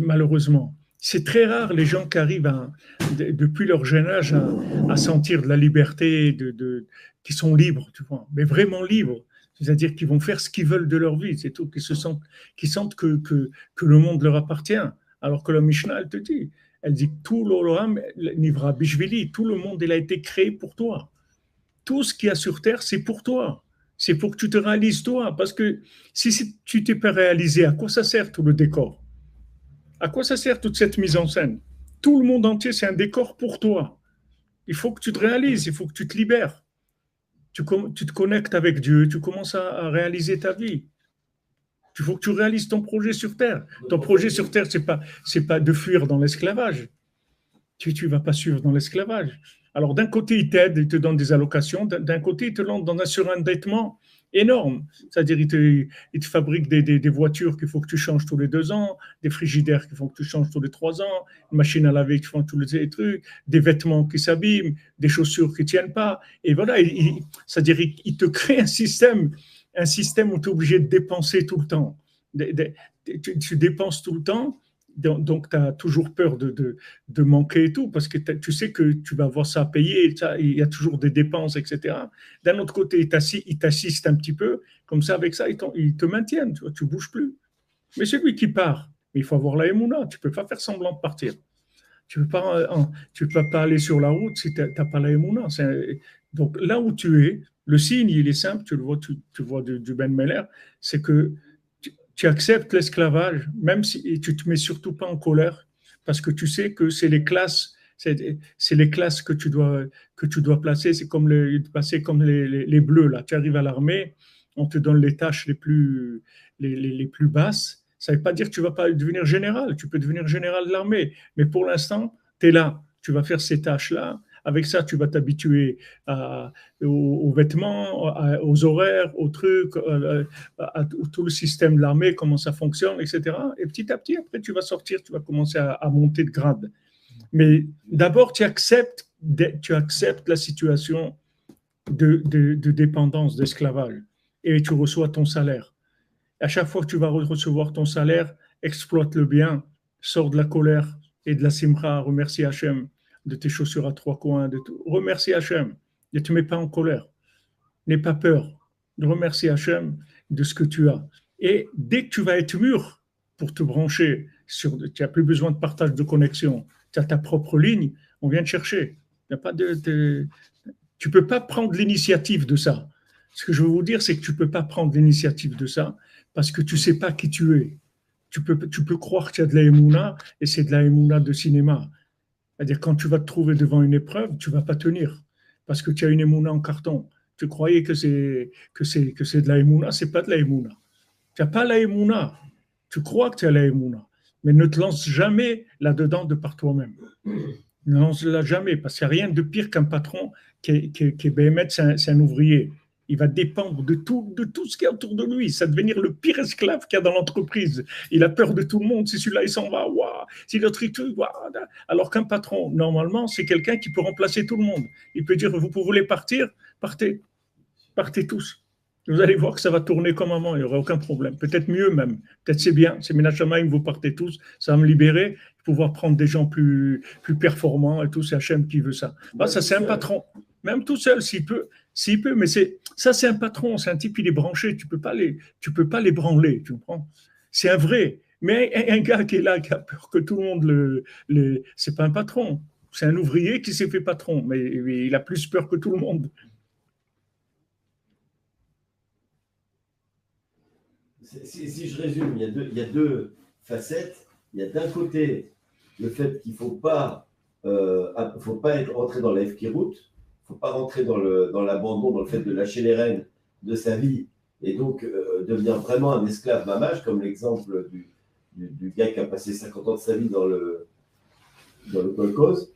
malheureusement. C'est très rare les gens qui arrivent depuis leur jeune âge à sentir de la liberté, qui sont libres, tu vois, mais vraiment libres. C'est-à-dire qu'ils vont faire ce qu'ils veulent de leur vie, c'est tout, qu'ils sentent que le monde leur appartient. Alors que la Mishnah, elle dit tout l'olam nivra bishvili, tout le monde, il a été créé pour toi. Tout ce qu'il y a sur Terre, c'est pour toi. C'est pour que tu te réalises toi. Parce que si tu t'es pas réalisé, à quoi ça sert tout le décor? À quoi ça sert toute cette mise en scène? Tout le monde entier, c'est un décor pour toi. Il faut que tu te réalises, il faut que tu te libères. Tu te connectes avec Dieu, tu commences à réaliser ta vie. Il faut que tu réalises ton projet sur Terre. Ton projet sur Terre, c'est pas de fuir dans l'esclavage. Tu ne vas pas suivre dans l'esclavage. Alors, d'un côté, il t'aide, il te donne des allocations. D'un côté, il te lance dans un surendettement énorme. C'est-à-dire, il te fabrique des voitures qu'il faut que tu changes tous les 2 ans, des frigidaires qu'il faut que tu changes tous les 3 ans, une machine à laver qui font tous les trucs, des vêtements qui s'abîment, des chaussures qui ne tiennent pas. Et voilà, c'est-à-dire, il te crée un système où tu es obligé de dépenser tout le temps. Tu dépenses tout le temps. Donc, tu as toujours peur de manquer et tout, parce que tu sais que tu vas avoir ça à payer, il y a toujours des dépenses, etc. D'un autre côté, il t'assiste un petit peu, comme ça, avec ça, ils te maintiennent, tu ne bouges plus. Mais c'est lui qui part. Mais il faut avoir la émouna, tu ne peux pas faire semblant de partir. Tu ne peux pas aller sur la route si tu n'as pas la émouna. Donc, là où tu es, le signe, il est simple, tu le vois, tu vois du Ben Meller, c'est que tu acceptes l'esclavage, même si tu te mets surtout pas en colère, parce que tu sais que c'est les classes que tu dois placer. C'est comme passer comme les bleus là. Tu arrives à l'armée, on te donne les tâches les plus basses. Ça ne veut pas dire que tu vas pas devenir général. Tu peux devenir général de l'armée, mais pour l'instant, tu es là. Tu vas faire ces tâches là. Avec ça, tu vas t'habituer aux vêtements, aux horaires, aux trucs, à tout le système de l'armée, comment ça fonctionne, etc. Et petit à petit, après, tu vas sortir, tu vas commencer à monter de grade. Mais d'abord, tu acceptes la situation de dépendance, d'esclavage, et tu reçois ton salaire. À chaque fois que tu vas recevoir ton salaire, exploite-le bien, sors de la colère et de la simcha, remercie Hachem de tes chaussures à 3 coins, de tout. Remercie Hachem, ne te mets pas en colère, n'aie pas peur, remercie Hachem de ce que tu as. Et dès que tu vas être mûr pour te brancher, tu n'as plus besoin de partage de connexion, tu as ta propre ligne, on vient te chercher. Tu ne peux pas prendre l'initiative de ça. Ce que je veux vous dire, c'est que tu ne peux pas prendre l'initiative de ça parce que tu ne sais pas qui tu es. Tu peux croire qu'il y a de la émouna et c'est de la émouna de cinéma. C'est-à-dire, quand tu vas te trouver devant une épreuve, tu ne vas pas tenir parce que tu as une émouna en carton. Tu croyais que c'est de la émouna, ce n'est pas de la émouna. Tu n'as pas la émouna. Tu crois que tu as la émouna, mais ne te lance jamais là-dedans de par toi-même. Ne lance-la jamais parce qu'il n'y a rien de pire qu'un patron qui est Béhémet, c'est un ouvrier. Il va dépendre de tout ce qui est autour de lui. Ça va devenir le pire esclave qu'il y a dans l'entreprise. Il a peur de tout le monde. Si celui-là, il s'en va, waouh. Si l'autre, il tue, waouh. Alors qu'un patron, normalement, c'est quelqu'un qui peut remplacer tout le monde. Il peut dire, vous voulez partir? Partez. Partez tous. Vous allez voir que ça va tourner comme avant. Il n'y aura aucun problème. Peut-être mieux même. Peut-être c'est bien. C'est Ménachamaïm, vous partez tous. Ça va me libérer. Pouvoir prendre des gens plus performants et tout. C'est Hachem qui veut ça. Ça, c'est un patron. Même tout seul, s'il peut, mais c'est un patron, c'est un type, il est branché, tu peux pas les branler, tu comprends? C'est un vrai, mais un gars qui est là, qui a peur que tout le monde c'est pas un patron, c'est un ouvrier qui s'est fait patron, mais il a plus peur que tout le monde. Si je résume, il y a deux facettes. Il y a d'un côté le fait qu'il ne faut pas rentrer dans la Hefkirut, il ne faut pas rentrer dans l'abandon, dans le fait de lâcher les rênes de sa vie et donc devenir vraiment un esclave mamage, comme l'exemple du gars qui a passé 50 ans de sa vie dans le kolkhoz.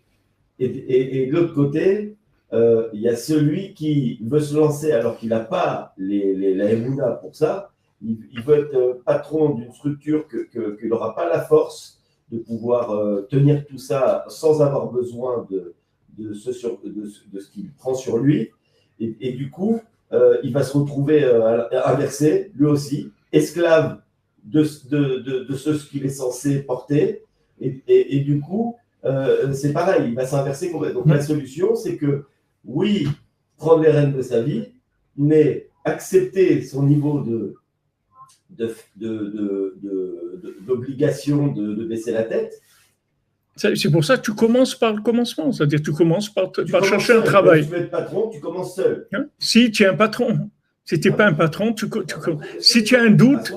Et de l'autre côté, il y a celui qui veut se lancer alors qu'il n'a pas la Emouna pour ça. Il veut être patron d'une structure qu'il n'aura pas la force de pouvoir tenir tout ça sans avoir besoin de ce qu'il prend sur lui. Et du coup, il va se retrouver inversé, lui aussi, esclave de ce qu'il est censé porter. Et du coup, c'est pareil, il va s'inverser complètement. Donc la solution, c'est que oui, prendre les rênes de sa vie, mais accepter son niveau d'obligation de baisser la tête. C'est pour ça que tu commences par le commencement, c'est-à-dire tu commences par chercher un travail. Si tu veux être patron, tu commences seul. Si tu es un patron, si tu n'es pas un patron, si tu as un doute,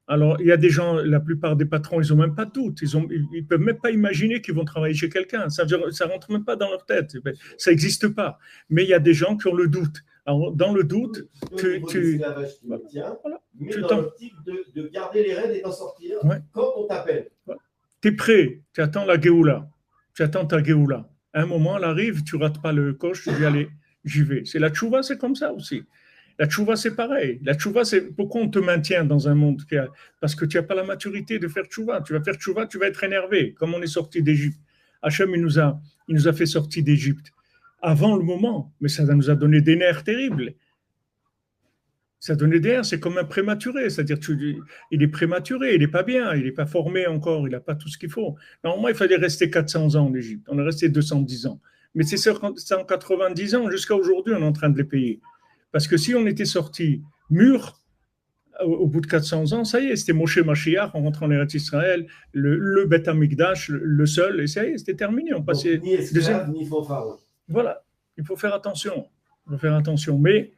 alors il y a des gens, la plupart des patrons, ils n'ont même pas de doute, ils peuvent même pas imaginer qu'ils vont travailler chez quelqu'un, ça rentre même pas dans leur tête, ça n'existe pas. Mais il y a des gens qui ont le doute. Alors, dans le doute, mais dans l'optique de garder les rênes et d'en sortir quand on t'appelle. Tu es prêt, tu attends la Géoula, tu attends ta Géoula. À un moment, elle arrive, tu ne rates pas le coche, tu dis allez, j'y vais. C'est la tchouva, c'est comme ça aussi. La tchouva, c'est pareil. La tchouva, c'est pourquoi on te maintient dans un monde parce que tu n'as pas la maturité de faire tchouva. Tu vas faire tchouva, tu vas être énervé, comme on est sorti d'Égypte. Hachem, il nous a fait sortir d'Égypte avant le moment, mais ça nous a donné des nerfs terribles. Ça donnait des nerfs, c'est comme un prématuré, c'est-à-dire il est prématuré, il n'est pas bien, il n'est pas formé encore, il n'a pas tout ce qu'il faut. Normalement, il fallait rester 400 ans en Égypte, on est resté 210 ans. Mais c'est 190 ans, jusqu'à aujourd'hui, on est en train de les payer. Parce que si on était sorti mûr, au bout de 400 ans, ça y est, c'était Moshe Mashiach, on rentre en Eretz Israël, le Beth Amikdash, le seul, et ça y est, c'était terminé. On passait donc, ni esclave, ni fanfaron. Voilà, il faut faire attention. Mais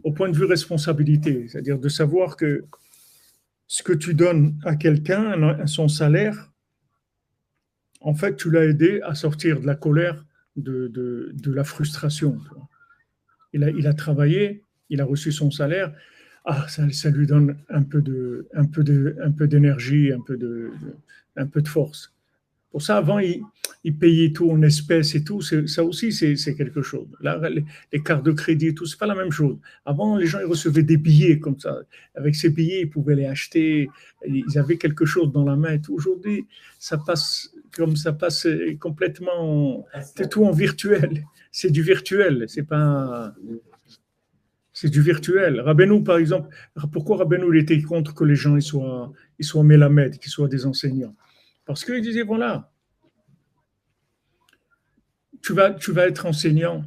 au point de vue responsabilité, c'est-à-dire de savoir que ce que tu donnes à quelqu'un, son salaire, en fait, tu l'as aidé à sortir de la colère, de la frustration. Il a travaillé, il a reçu son salaire, ça lui donne un peu d'énergie, un peu de force. Pour ça, avant, ils payaient tout en espèces et tout. Ça aussi, c'est quelque chose. Là, les cartes de crédit et tout, c'est pas la même chose. Avant, les gens, ils recevaient des billets comme ça. Avec ces billets, ils pouvaient les acheter. Ils avaient quelque chose dans la main et tout. Aujourd'hui, ça passe complètement. C'est tout en virtuel. C'est du virtuel. C'est du virtuel. Rabbeinu, par exemple, pourquoi Rabbeinu il était contre que les gens ils soient mélamèdes, qu'ils soient des enseignants? Parce qu'il disait, voilà, tu vas être enseignant.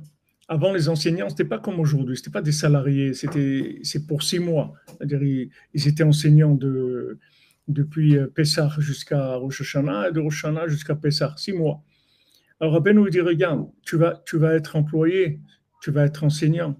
Avant, les enseignants, ce n'était pas comme aujourd'hui, ce n'était pas des salariés, c'est pour 6 mois. C'est-à-dire, ils étaient enseignants depuis Pessah jusqu'à Rosh Hashanah et de Rosh Hashanah jusqu'à Pessah, 6 mois. Alors, Rabbeinu nous dit, regarde, tu vas être employé, tu vas être enseignant.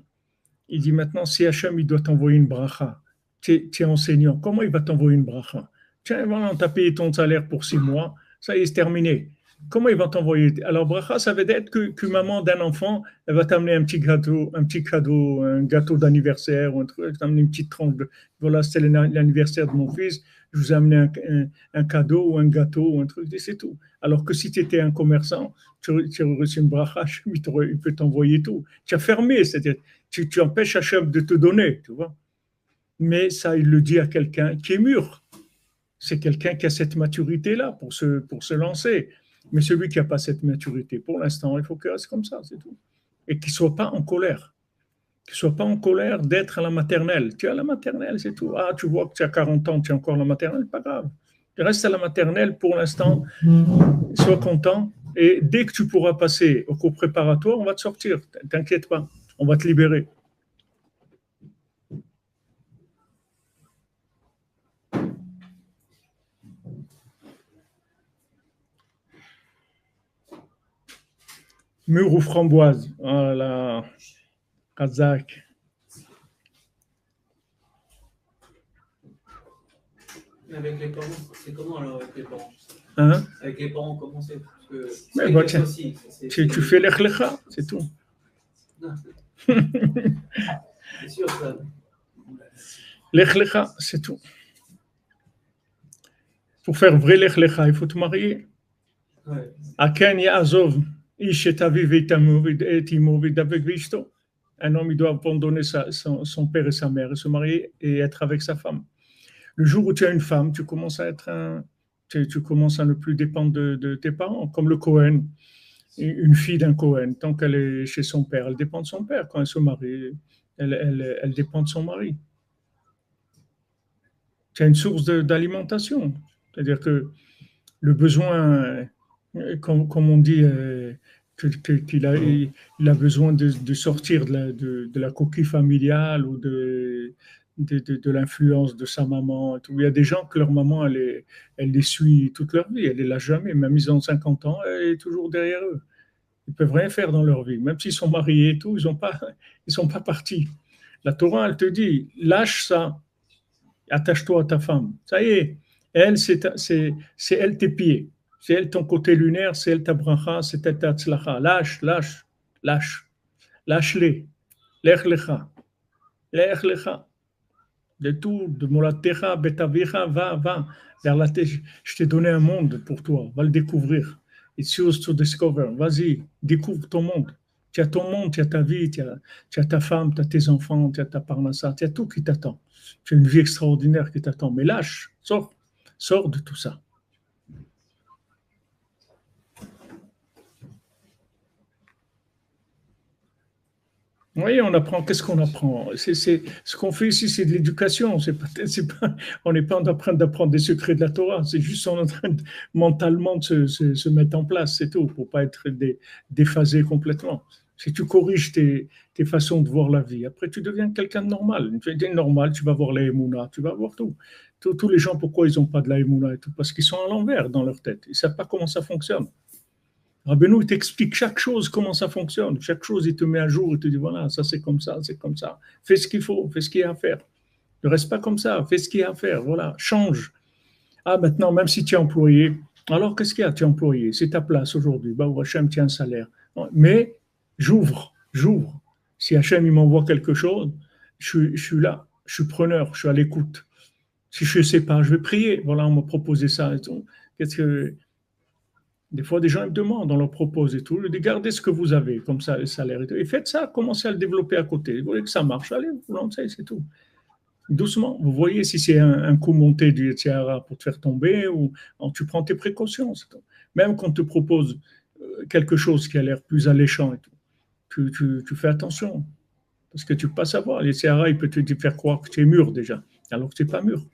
Il dit maintenant, si Hachem, il doit t'envoyer une bracha, tu es enseignant, comment il va t'envoyer une bracha? Tiens, voilà, on t'a payé ton salaire pour 6 mois, ça y est, c'est terminé. Comment il va t'envoyer? Alors, bracha, ça veut dire que maman d'un enfant, elle va t'amener un petit cadeau, un gâteau d'anniversaire, ou un truc, t'amener une petite tranche voilà, c'était l'anniversaire de mon fils, je vous ai amené un cadeau ou un gâteau ou un truc, et c'est tout. Alors que si tu étais un commerçant, tu aurais reçu une bracha, il peut t'envoyer tout. Tu as fermé, c'est-à-dire, tu empêches Hachem de te donner, tu vois. Mais ça, il le dit à quelqu'un qui est mûr. C'est quelqu'un qui a cette maturité-là pour se lancer. Mais celui qui n'a pas cette maturité, pour l'instant, il faut qu'il reste comme ça, c'est tout. Et qu'il ne soit pas en colère. Qu'il ne soit pas en colère d'être à la maternelle. Tu es à la maternelle, c'est tout. Ah, tu vois que tu as 40 ans, tu es encore à la maternelle, pas grave. Tu restes à la maternelle pour l'instant, sois content. Et dès que tu pourras passer au cours préparatoire, on va te sortir. T'inquiète pas, on va te libérer. Mûr ou framboise? Oh là là, Kazakh. Avec les parents, c'est comment alors avec les parents? Hein? Avec les parents, comment c'est? Parce que Mais bah, tiens, tu fais l'echlecha, c'est tout. Non, c'est sûr ça. L'echlecha, c'est tout. Pour faire vrai l'echlecha, il faut te marier. Ouais. Aken Yazov, Ish et Aviv et Timo avec Vishto. Un homme, il doit abandonner son père et sa mère et se marier et être avec sa femme. Le jour où tu as une femme, tu commences à être tu commences à ne plus dépendre de tes parents, comme le Cohen. Une fille d'un Cohen, tant qu'elle est chez son père, elle dépend de son père. Quand elle se marie, elle dépend de son mari. C'est une source d'alimentation. C'est-à-dire que le besoin, comme on dit, il a besoin de sortir de la coquille familiale ou de l'influence de sa maman. Il y a des gens que leur maman, elle les suit toute leur vie, elle ne les lâche jamais. Même ils ont 50 ans, elle est toujours derrière eux. Ils ne peuvent rien faire dans leur vie. Même s'ils sont mariés et tout, ils sont pas partis. La Torah, elle te dit, lâche ça, attache-toi à ta femme. Ça y est, elle, c'est elle tes pieds. C'est elle ton côté lunaire, c'est elle ta bracha, c'est elle ta tzlacha. Lâche. Lâche-les. Lech lecha. De tout, de molatecha, betavicha, va. Vers la tête. Je t'ai donné un monde pour toi. Va le découvrir. It's yours to discover. Vas-y, découvre ton monde. Tu as ton monde, tu as ta vie, tu as ta femme, tu as tes enfants, tu as ta parnassa, tu as tout qui t'attend. Tu as une vie extraordinaire qui t'attend. Mais lâche, sors de tout ça. Oui, on apprend. Qu'est-ce qu'on apprend? Ce qu'on fait ici, c'est de l'éducation. On n'est pas en train d'apprendre des secrets de la Torah. C'est juste en train mentalement de se mettre en place, c'est tout, pour pas être déphasé complètement. Si tu corriges tes façons de voir la vie, après tu deviens quelqu'un de normal. Tu vas voir la Emouna, tu vas voir tout. Tous les gens, pourquoi ils n'ont pas de la Emouna et tout? Parce qu'ils sont à l'envers dans leur tête. Ils ne savent pas comment ça fonctionne. Rabbeinu, il t'explique chaque chose, comment ça fonctionne. Chaque chose, il te met à jour, il te dit, voilà, ça c'est comme ça, c'est comme ça. Fais ce qu'il faut, fais ce qu'il y a à faire. Ne reste pas comme ça, fais ce qu'il y a à faire, voilà, change. Ah, maintenant, même si tu es employé, alors qu'est-ce qu'il y a, tu es employé? C'est ta place aujourd'hui, bah, Hachem, tu as un salaire. Mais j'ouvre. Si Hachem, il m'envoie quelque chose, je suis là, je suis preneur, je suis à l'écoute. Si je ne sais pas, je vais prier. Voilà, on m'a proposé ça et tout. Des fois, des gens me demandent, on leur propose et tout, de garder ce que vous avez, comme ça, le salaire et tout. Et faites ça, commencez à le développer à côté. Vous voyez que ça marche, allez, vous lancez, c'est tout. Doucement, vous voyez si c'est un coup monté du Yetziara pour te faire tomber ou tu prends tes précautions. C'est tout. Même quand on te propose quelque chose qui a l'air plus alléchant et tout, tu fais attention. Parce que tu ne peux pas savoir. Le Yetziara, il peut te faire croire que tu es mûr déjà, alors que tu n'es pas mûr.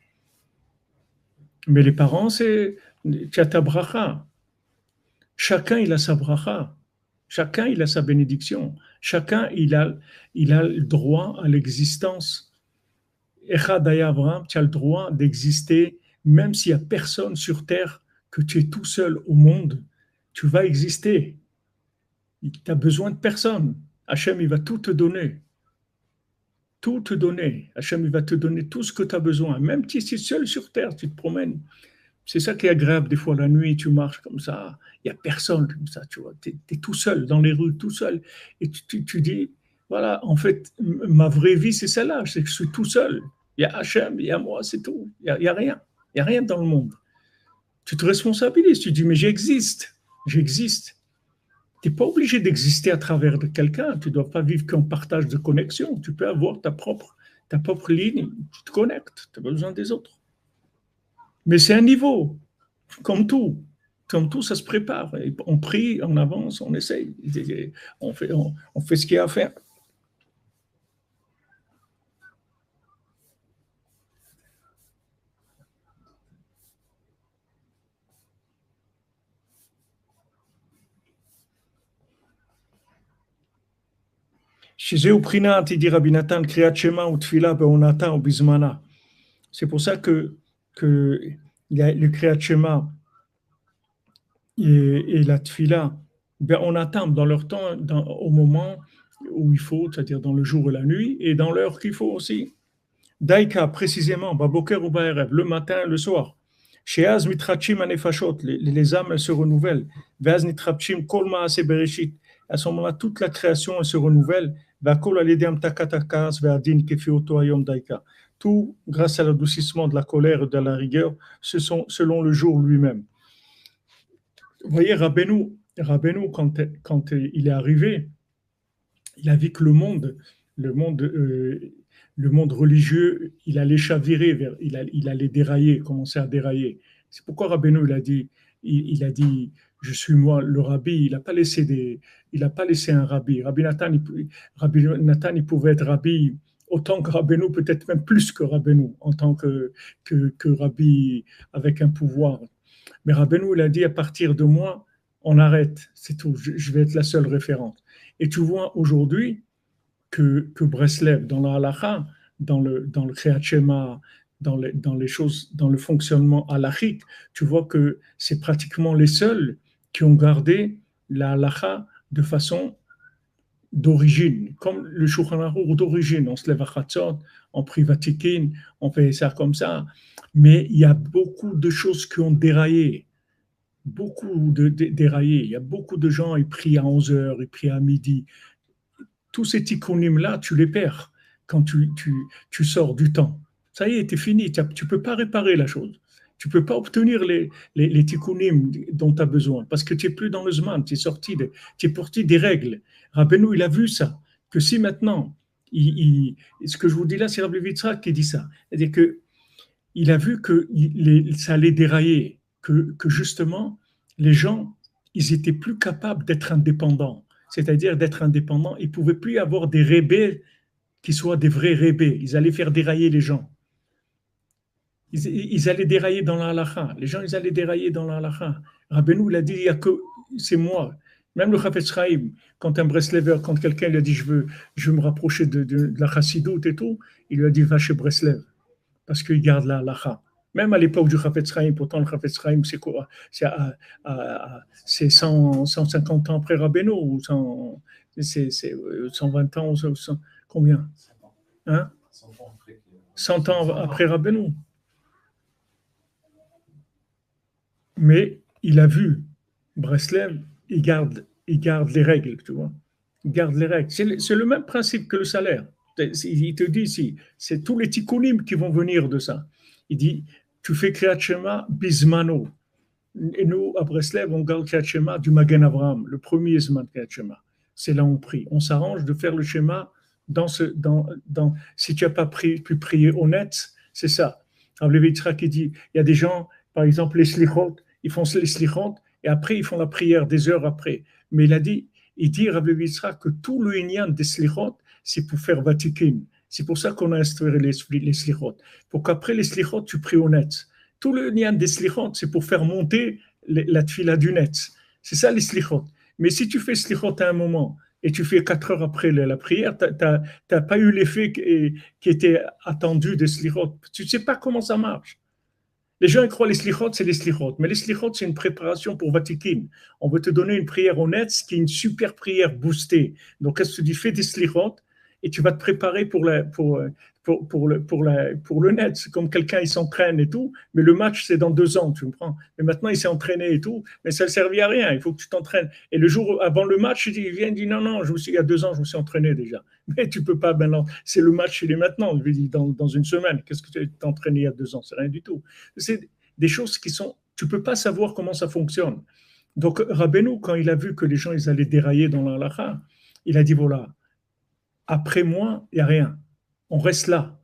Mais les parents, tu as ta bracha. Chacun, il a sa bracha. Chacun, il a sa bénédiction. Chacun, il a le droit à l'existence. Echad Haya Abraham, tu as le droit d'exister, même s'il n'y a personne sur terre, que tu es tout seul au monde, tu vas exister. Tu n'as besoin de personne. Hachem, il va tout te donner. Tout te donner. Hachem, il va te donner tout ce que tu as besoin. Même si tu es seul sur terre, tu te promènes. C'est ça qui est agréable, des fois, la nuit, tu marches comme ça, il n'y a personne comme ça, tu vois, tu es tout seul, dans les rues, tout seul, et tu dis, voilà, en fait, ma vraie vie, c'est celle-là, c'est que je suis tout seul, il y a Hachem, il y a moi, c'est tout, il n'y a rien dans le monde. Tu te responsabilises, tu dis, mais j'existe, tu n'es pas obligé d'exister à travers de quelqu'un, tu ne dois pas vivre qu'en partage de connexion, tu peux avoir ta propre ligne, tu te connectes, tu n'as pas besoin des autres. Mais c'est un niveau, comme tout. Comme tout, ça se prépare. On prie, on avance, on essaye. On fait ce qu'il y a à faire. C'est pour ça que il y a le Kriyat Shema et la Tfila, on attend dans leur temps, au moment où il faut, c'est-à-dire dans le jour et la nuit, et dans l'heure qu'il faut aussi. Daika, précisément, Baboker ou Baerev, le matin, le soir. Sheaz mitrachim anefashot, les âmes elles se renouvellent. Vaz nitrachim kol maase bereshit. À ce moment-là, toute la création elle se renouvelle. Vakol alidem takatakas ve'adin kefioto ayom daika. Tout grâce à l'adoucissement de la colère et de la rigueur, ce sont selon le jour lui-même. Vous voyez, Rabbeinu, quand il est arrivé, il a vu que le monde religieux, il allait chavirer, il allait dérailler, commencer à dérailler. C'est pourquoi Rabbeinu, il a dit, je suis moi le rabbi. Il n'a pas laissé un rabbi. Rabbi Nathan, il pouvait être rabbi autant que Rabbeinu, peut-être même plus que Rabbeinu, en tant que rabbi avec un pouvoir. Mais Rabbeinu, il a dit, à partir de moi, on arrête, c'est tout, je vais être la seule référente. Et tu vois aujourd'hui que Breslev, dans la halakha, dans le Kriyat Shema, dans les choses, dans le fonctionnement halachique, tu vois que c'est pratiquement les seuls qui ont gardé la halakha de façon d'origine, comme le Shulchan Aruch d'origine. On se lève à Chatzot, on prie Vatikin, on fait ça comme ça. Mais il y a beaucoup de choses qui ont déraillé. Déraillé. Il y a beaucoup de gens, ils prient à 11h, ils prient à midi. Tous ces tikkunim-là, tu les perds quand tu sors du temps. Ça y est, c'est fini. Tu ne peux pas réparer la chose. Tu ne peux pas obtenir les tikkunim dont tu as besoin parce que tu n'es plus dans le Zman, tu es sorti des règles. Rabbeinu, il a vu ça, que si maintenant, ce que je vous dis là, c'est Rabbi Yitzhak qui dit ça. C'est-à-dire qu'il a vu que ça allait dérailler, que justement, les gens, ils étaient plus capables d'être indépendants. C'est-à-dire d'être indépendants, ils ne pouvaient plus avoir des rébés qui soient des vrais rébés. Ils allaient faire dérailler les gens. Ils allaient dérailler dans la halakha. Les gens, ils allaient dérailler dans la halakha. Rabbeinu, il a dit, il y a que, c'est moi. Même le Chafetz Chaim, quand un Breslever, quand quelqu'un lui a dit, je veux me rapprocher de la chassidoute et tout, il lui a dit, va chez Breslev, parce qu'il garde la halakha. Même à l'époque du Chafetz Chaim, pourtant le Chafetz Chaim, c'est quoi? C'est 150 ans après Rabbeinu, ou c'est 120 ans, ou combien? 100 ans après Rabbeinu. Mais il a vu, Breslev, il garde les règles, tu vois. Il garde les règles. C'est le même principe que le salaire. Il te dit ici, c'est tous les tikkunim qui vont venir de ça. Il dit, tu fais Kriyat Shema bismano. Et nous, à Breslev, on garde Kriyat Shema du Magen Avraham, le premier Zman Kriyat Shema. C'est là où on prie. On s'arrange de faire le schéma si tu n'as pas pu prier honnête, c'est ça. Rabbi Yitzhak qui dit, il y a des gens, par exemple, les slichot, ils font les slichot et après ils font la prière des heures après. Mais il dit Rabbi Yitzhak que tout le inyan des slichot, c'est pour faire Vatikin. C'est pour ça qu'on a instauré les slichot. Pour qu'après les slichot, tu pries honnête. Tout le inyan des slichot, c'est pour faire monter la tfila du net. C'est ça les slichot. Mais si tu fais slichot à un moment et tu fais 4 heures après la prière, tu n'as pas eu l'effet qui était attendu des slichot. Tu ne sais pas comment ça marche. Les gens ils croient les slichot, c'est les slichot. Mais les slichot, c'est une préparation pour Vatikin. On veut te donner une prière honnête, ce qui est une super prière boostée. Donc, qu'est-ce que tu dis? Fais des slichot et tu vas te préparer pour le net. C'est comme quelqu'un, il s'entraîne et tout, mais le match, c'est dans 2 ans, tu me prends. Mais maintenant, il s'est entraîné et tout, mais ça ne servit à rien. Il faut que tu t'entraînes. Et le jour avant le match, il vient et dit non, il y a 2 ans, je me suis entraîné déjà. Mais tu ne peux pas maintenant. C'est le match, il est maintenant. Je lui dis dans une semaine. Qu'est-ce que tu t'es entraîné il y a 2 ans? C'est rien du tout. C'est des choses qui sont. Tu ne peux pas savoir comment ça fonctionne. Donc, Rabbeinu, quand il a vu que les gens, ils allaient dérailler dans la halakha, il a dit voilà, après moi, il n'y a rien. On reste là.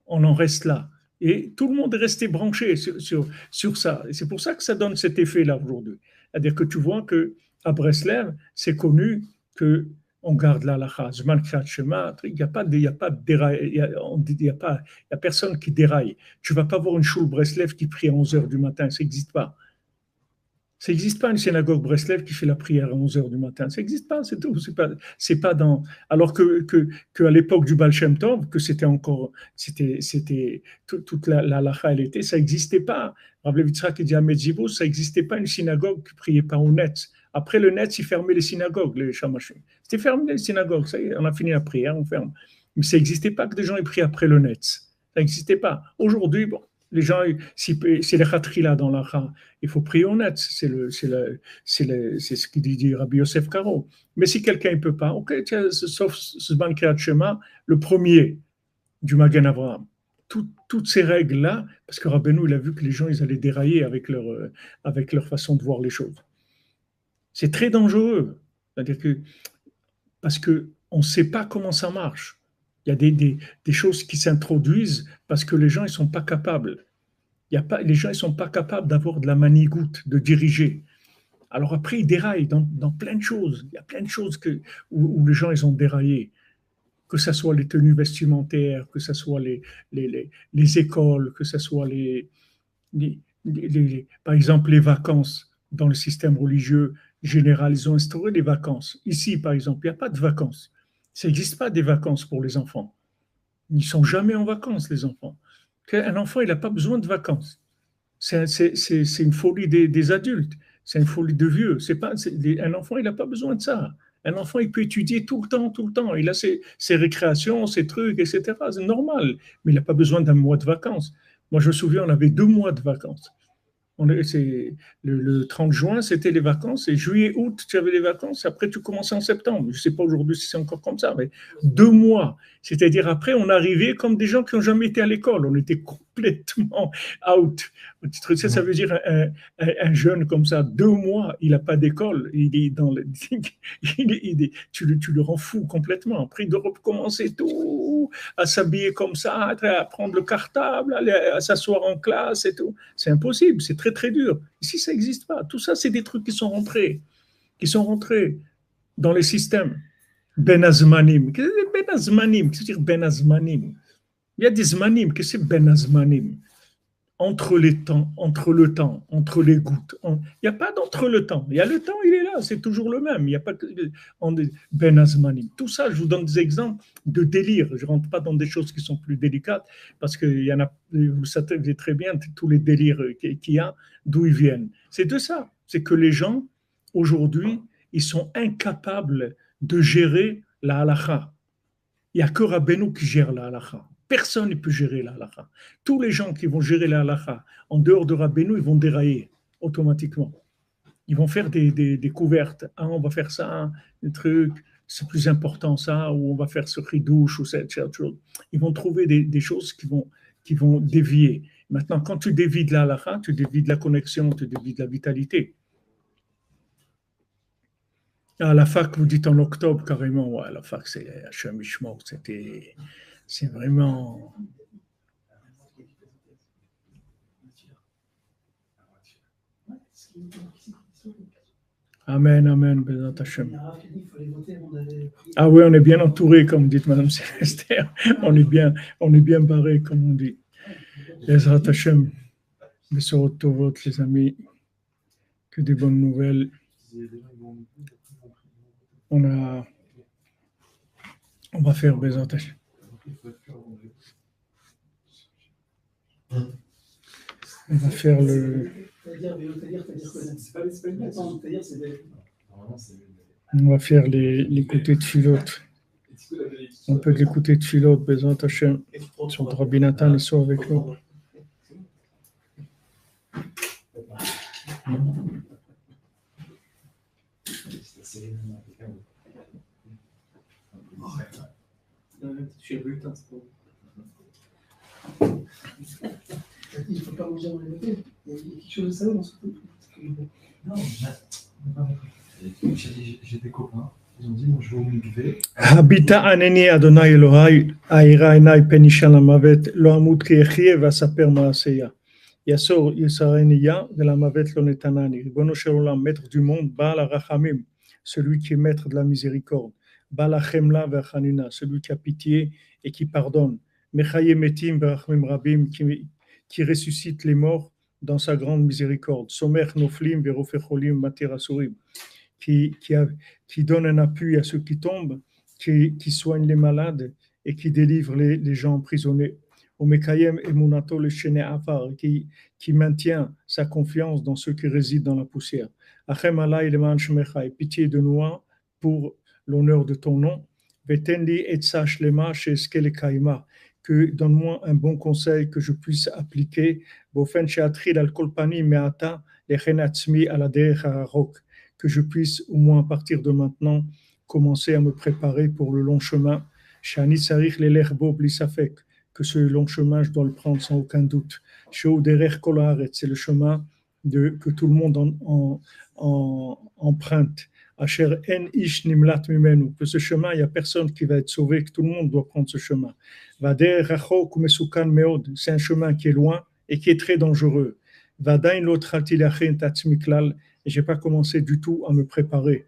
On en reste là. Et tout le monde est resté branché sur ça. Et c'est pour ça que ça donne cet effet-là aujourd'hui. C'est-à-dire que tu vois qu'à Breslev, c'est connu qu'on garde la halakha. Zman Kriyat Shema, il n'y a personne qui déraille. Tu ne vas pas voir une choule Breslev qui prie à 11h du matin. Ça n'existe pas. Ça n'existe pas une synagogue Breslev qui fait la prière à 11h du matin. Ça n'existe pas, c'est tout. C'est pas dans. Alors qu'à l'époque du Baal Shem Tov, que c'était encore. C'était toute la halakha, elle était, ça n'existait pas. Rabbi Yitzhak dit à Medzibus, ça n'existait pas une synagogue qui ne priait pas au net. Après le net, ils fermaient les synagogues, les chamachim. C'était fermé les synagogues, ça y est, on a fini la prière, on ferme. Mais ça n'existait pas que des gens aient prié après le net. Ça n'existait pas. Aujourd'hui, bon, les gens, si c'est les khatrila dans l'Akha, il faut prier honnête, c'est ce qu'il dit Rabbi Yosef Karo. Mais si quelqu'un ne peut pas, ok, tiens, sauf ce banquet de Shema, le premier du Magen Avraham. Toutes ces règles-là, parce que Rabbeinu, il a vu que les gens, ils allaient dérailler avec leur façon de voir les choses. C'est très dangereux. C'est-à-dire que, parce qu'on ne sait pas comment ça marche. Il y a des choses qui s'introduisent parce que les gens ils sont pas capables. Les gens ils sont pas capables d'avoir de la manigoutte, de diriger. Alors après, ils déraillent dans plein de choses. Il y a plein de choses où les gens ils ont déraillé. Que ce soit les tenues vestimentaires, que ce soit les écoles, que ce soit par exemple les vacances dans le système religieux général. Ils ont instauré les vacances. Ici, par exemple, il n'y a pas de vacances. Ça n'existe pas des vacances pour les enfants. Ils ne sont jamais en vacances, les enfants. Un enfant, il n'a pas besoin de vacances. C'est une folie des adultes. C'est une folie de vieux. Un enfant, il n'a pas besoin de ça. Un enfant, il peut étudier tout le temps, tout le temps. Il a ses récréations, ses trucs, etc. C'est normal. Mais il n'a pas besoin d'un mois de vacances. Moi, je me souviens, on avait 2 mois de vacances. Le 30 juin, c'était les vacances, et juillet, août, tu avais les vacances, après tu commençais en septembre. Je ne sais pas aujourd'hui si c'est encore comme ça, mais 2 mois. C'est-à-dire après, on arrivait comme des gens qui n'ont jamais été à l'école. On était complètement out. Ça veut dire un jeune comme ça, 2 mois, il n'a pas d'école, il est dans tu le rends fou complètement. Après, il doit recommencer tout, à s'habiller comme ça, à prendre le cartable, à s'asseoir en classe et tout. C'est impossible, c'est très très dur. Ici, ça n'existe pas. Tout ça, c'est des trucs qui sont rentrés dans les systèmes. Ben Azmanim. Qu'est-ce que c'est Ben Azmanim? Qu'est-ce que c'est Ben Azmanim? Il y a des Zmanim. Qu'est-ce que c'est Ben Azmanim? Entre le temps, entre les gouttes. Il n'y a pas d'entre le temps. Il y a le temps, il est là, c'est toujours le même. Il n'y a pas que Ben Azmanim. Tout ça, je vous donne des exemples de délire. Je ne rentre pas dans des choses qui sont plus délicates, parce qu'il y en a, vous savez très bien, tous les délires qu'il y a, d'où ils viennent. C'est de ça. C'est que les gens, aujourd'hui, ils sont incapables de gérer la halakha. Il n'y a que Rabbeinu qui gère la halakha. Personne ne peut gérer la halakha. Tous les gens qui vont gérer la halakha en dehors de Rabbeinu, ils vont dérailler automatiquement. Ils vont faire des découvertes. Ah, on va faire ça, un truc, c'est plus important ça, ou on va faire ce ridouche ou cette chose. Ils vont trouver des choses qui vont dévier. Maintenant, quand tu dévies de la halakha, tu dévies de la connexion, tu dévies de la vitalité. À la fac, vous dites en octobre carrément, ouais, la fac, c'est Hachem Ishmor, c'est vraiment. Amen, amen, Bézat Hachem. Ah oui, on est bien entouré, comme dit Madame Célestère. On est bien barré, comme on dit. Bézat Hachem, Bessorot Tovot, les amis, que des bonnes nouvelles. On va faire Bézat Hachem. On va faire le. On va faire l'écouter de Philote. On peut l'écouter de Philote, Bézat Hachem. Son Rabbi Nathan, il soit avec nous. Chez le bulletin, c'est bon. Il ne faut pas manger dans les hôtels. Il y a quelque chose de ça dans ce truc. Non, j'ai des copains. Ils ont dit, moi je vais au mikvé. Habita aneni Adonai Elohai, aira enai penishan lamavet, lo amut ki echie vasaper maaseya. Yasor yisareniya de lamavet lo netanani. Ribono shel olam, maître du monde, Baal harachamim, celui qui est maître de la miséricorde. Baal hachemla v'achanina, celui qui a pitié et qui pardonne. Mechaye metim v'rachmim rabim, qui ressuscite les morts dans sa grande miséricorde. Somer noflim v'rofecholim matir asurim, qui donne un appui à ceux qui tombent, qui soigne les malades et qui délivre les gens emprisonnés. Omekayem emunato le shene afar, qui maintient sa confiance dans ceux qui résident dans la poussière. Achem alay leman shmecha, pitié de nous pour l'honneur de ton nom. Vetendi etsa shlema sheske le kaima, que donne-moi un bon conseil que je puisse appliquer. Que je puisse au moins à partir de maintenant commencer à me préparer pour le long chemin. Que ce long chemin, je dois le prendre sans aucun doute. C'est le chemin que tout le monde emprunte. Que ce chemin, il n'y a personne qui va être sauvé, que tout le monde doit prendre ce chemin. C'est un chemin qui est loin et qui est très dangereux. Et je n'ai pas commencé du tout à me préparer.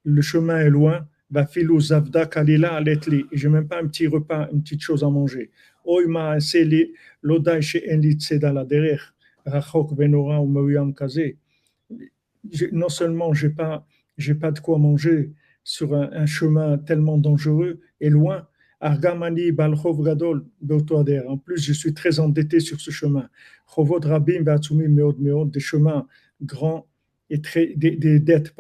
Le chemin est loin. Et je n'ai même pas un petit repas, une petite chose à manger. Non seulement j'ai pas de quoi manger sur un chemin tellement dangereux et loin, en plus je suis très endetté sur ce chemin. Des chemins grands et des dettes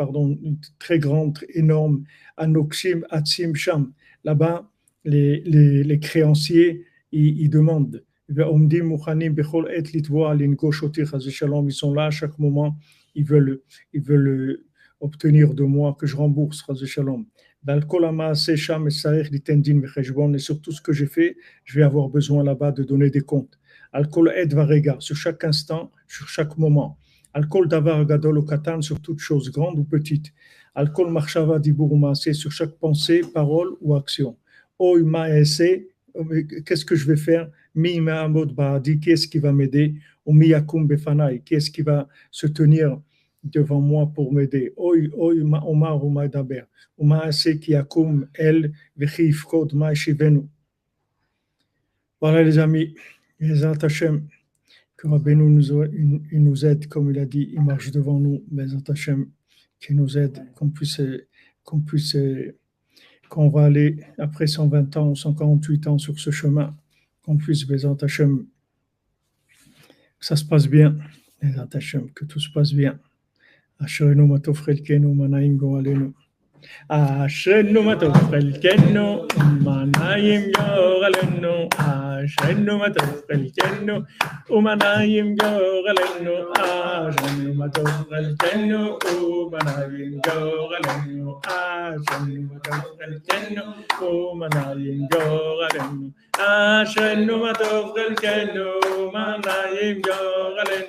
très grandes, énormes. Anoxim Atsim Sham. Là-bas, les créanciers ils demandent. Ils sont là à chaque moment. Ils veulent obtenir de moi que je rembourse. Et sur tout ce que j'ai fait, je vais avoir besoin là-bas de donner des comptes. Sur chaque instant, sur chaque moment. Sur toute chose grande ou petite. Sur chaque pensée, parole ou action. Qu'est-ce que je vais faire? Qui est-ce qui va m'aider? Qui est-ce qui va se tenir devant moi pour m'aider? Voilà les amis, Bezat Hashem, que Rabbeinu nous aide, comme il a dit, il marche devant nous, Bezat Hashem, qu'il nous aide, qu'on va aller après 120 ans, 148 ans sur ce chemin, qu'on puisse, Bezat Hashem, que ça se passe bien, Bezat Hashem, que tout se passe bien. Asherenu matov chelkenu manayim goralenu. Asherenu matov chelkenu manayim goralenu. Asherenu matov chelkenu manayim goralenu. Asherenu matov chelkenu manayim goralenu. Asherenu matov chelkenu manayim goralenu. Asherenu matov chelkenu manayim goralenu.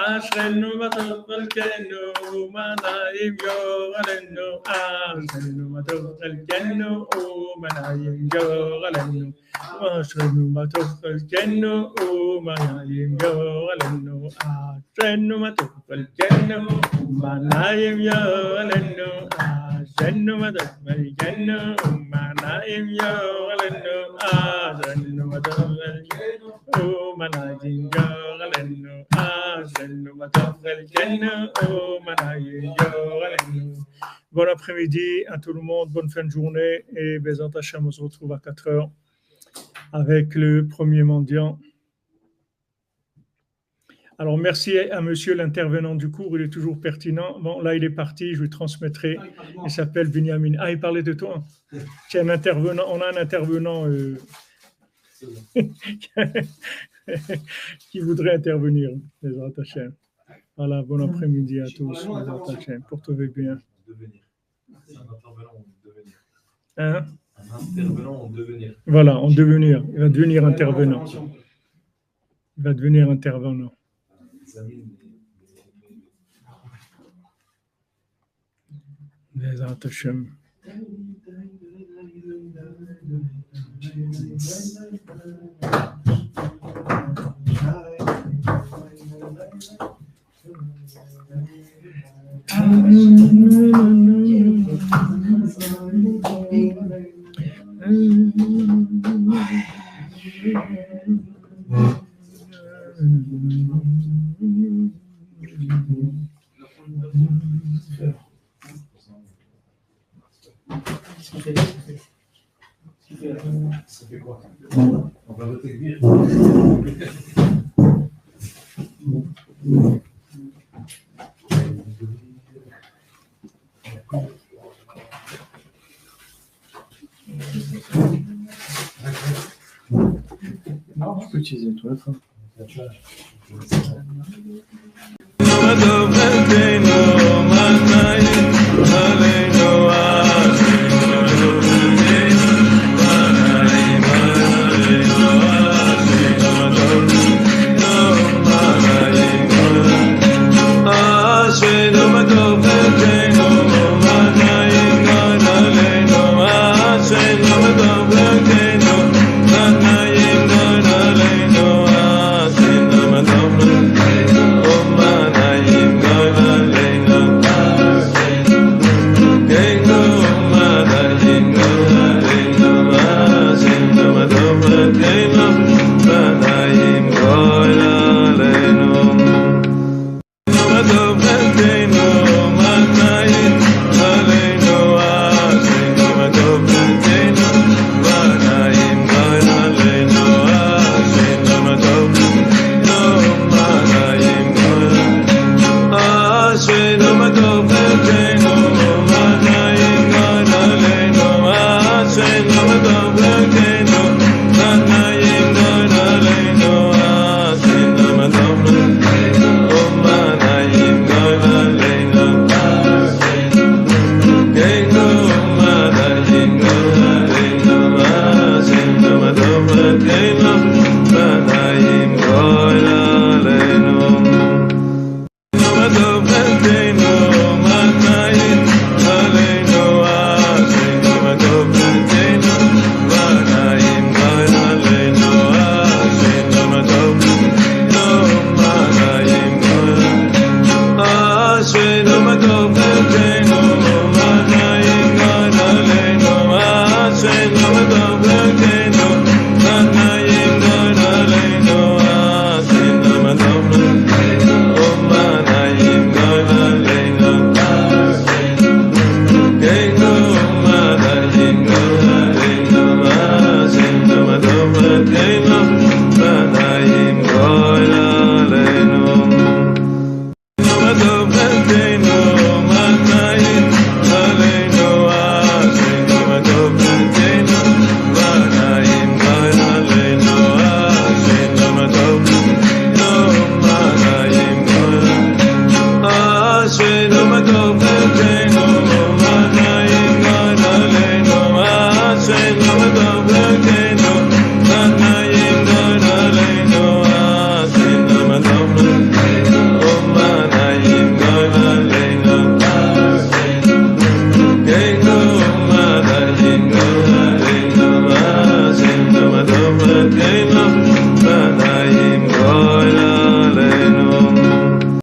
Asherenu matov chelkenu manayim goralenu. Asherenu matov chelkenu manayim goralenu. Asherenu matov chelkenu manayim goralenu. Asherenu matov chelkenu manayim goralenu. Asherenu matov chelkenu manayim goralenu. Asherenu matov chelkenu manayim goralenu. Bon après-midi à tout le monde, bonne fin de journée et Bezat Hashem, on se retrouve à 4h avec le premier mendiant. Alors merci à monsieur l'intervenant du cours, il est toujours pertinent. Bon là il est parti, je lui transmettrai. Il s'appelle Binyamin. Ah, il parlait de toi. Tiens, on a un intervenant qui voudrait intervenir. Bezat Hashem. Voilà, bon après-midi à tous. Bezat Hashem. Portez-vous bien. C'est un intervenant en devenir. Hein? Un intervenant en devenir. Voilà, en devenir. Il va devenir intervenant. Il va devenir intervenant. Bezat Hashem. Ça fait quoi? On va voter bien. utiliser les toilettes. Hein. Ashwin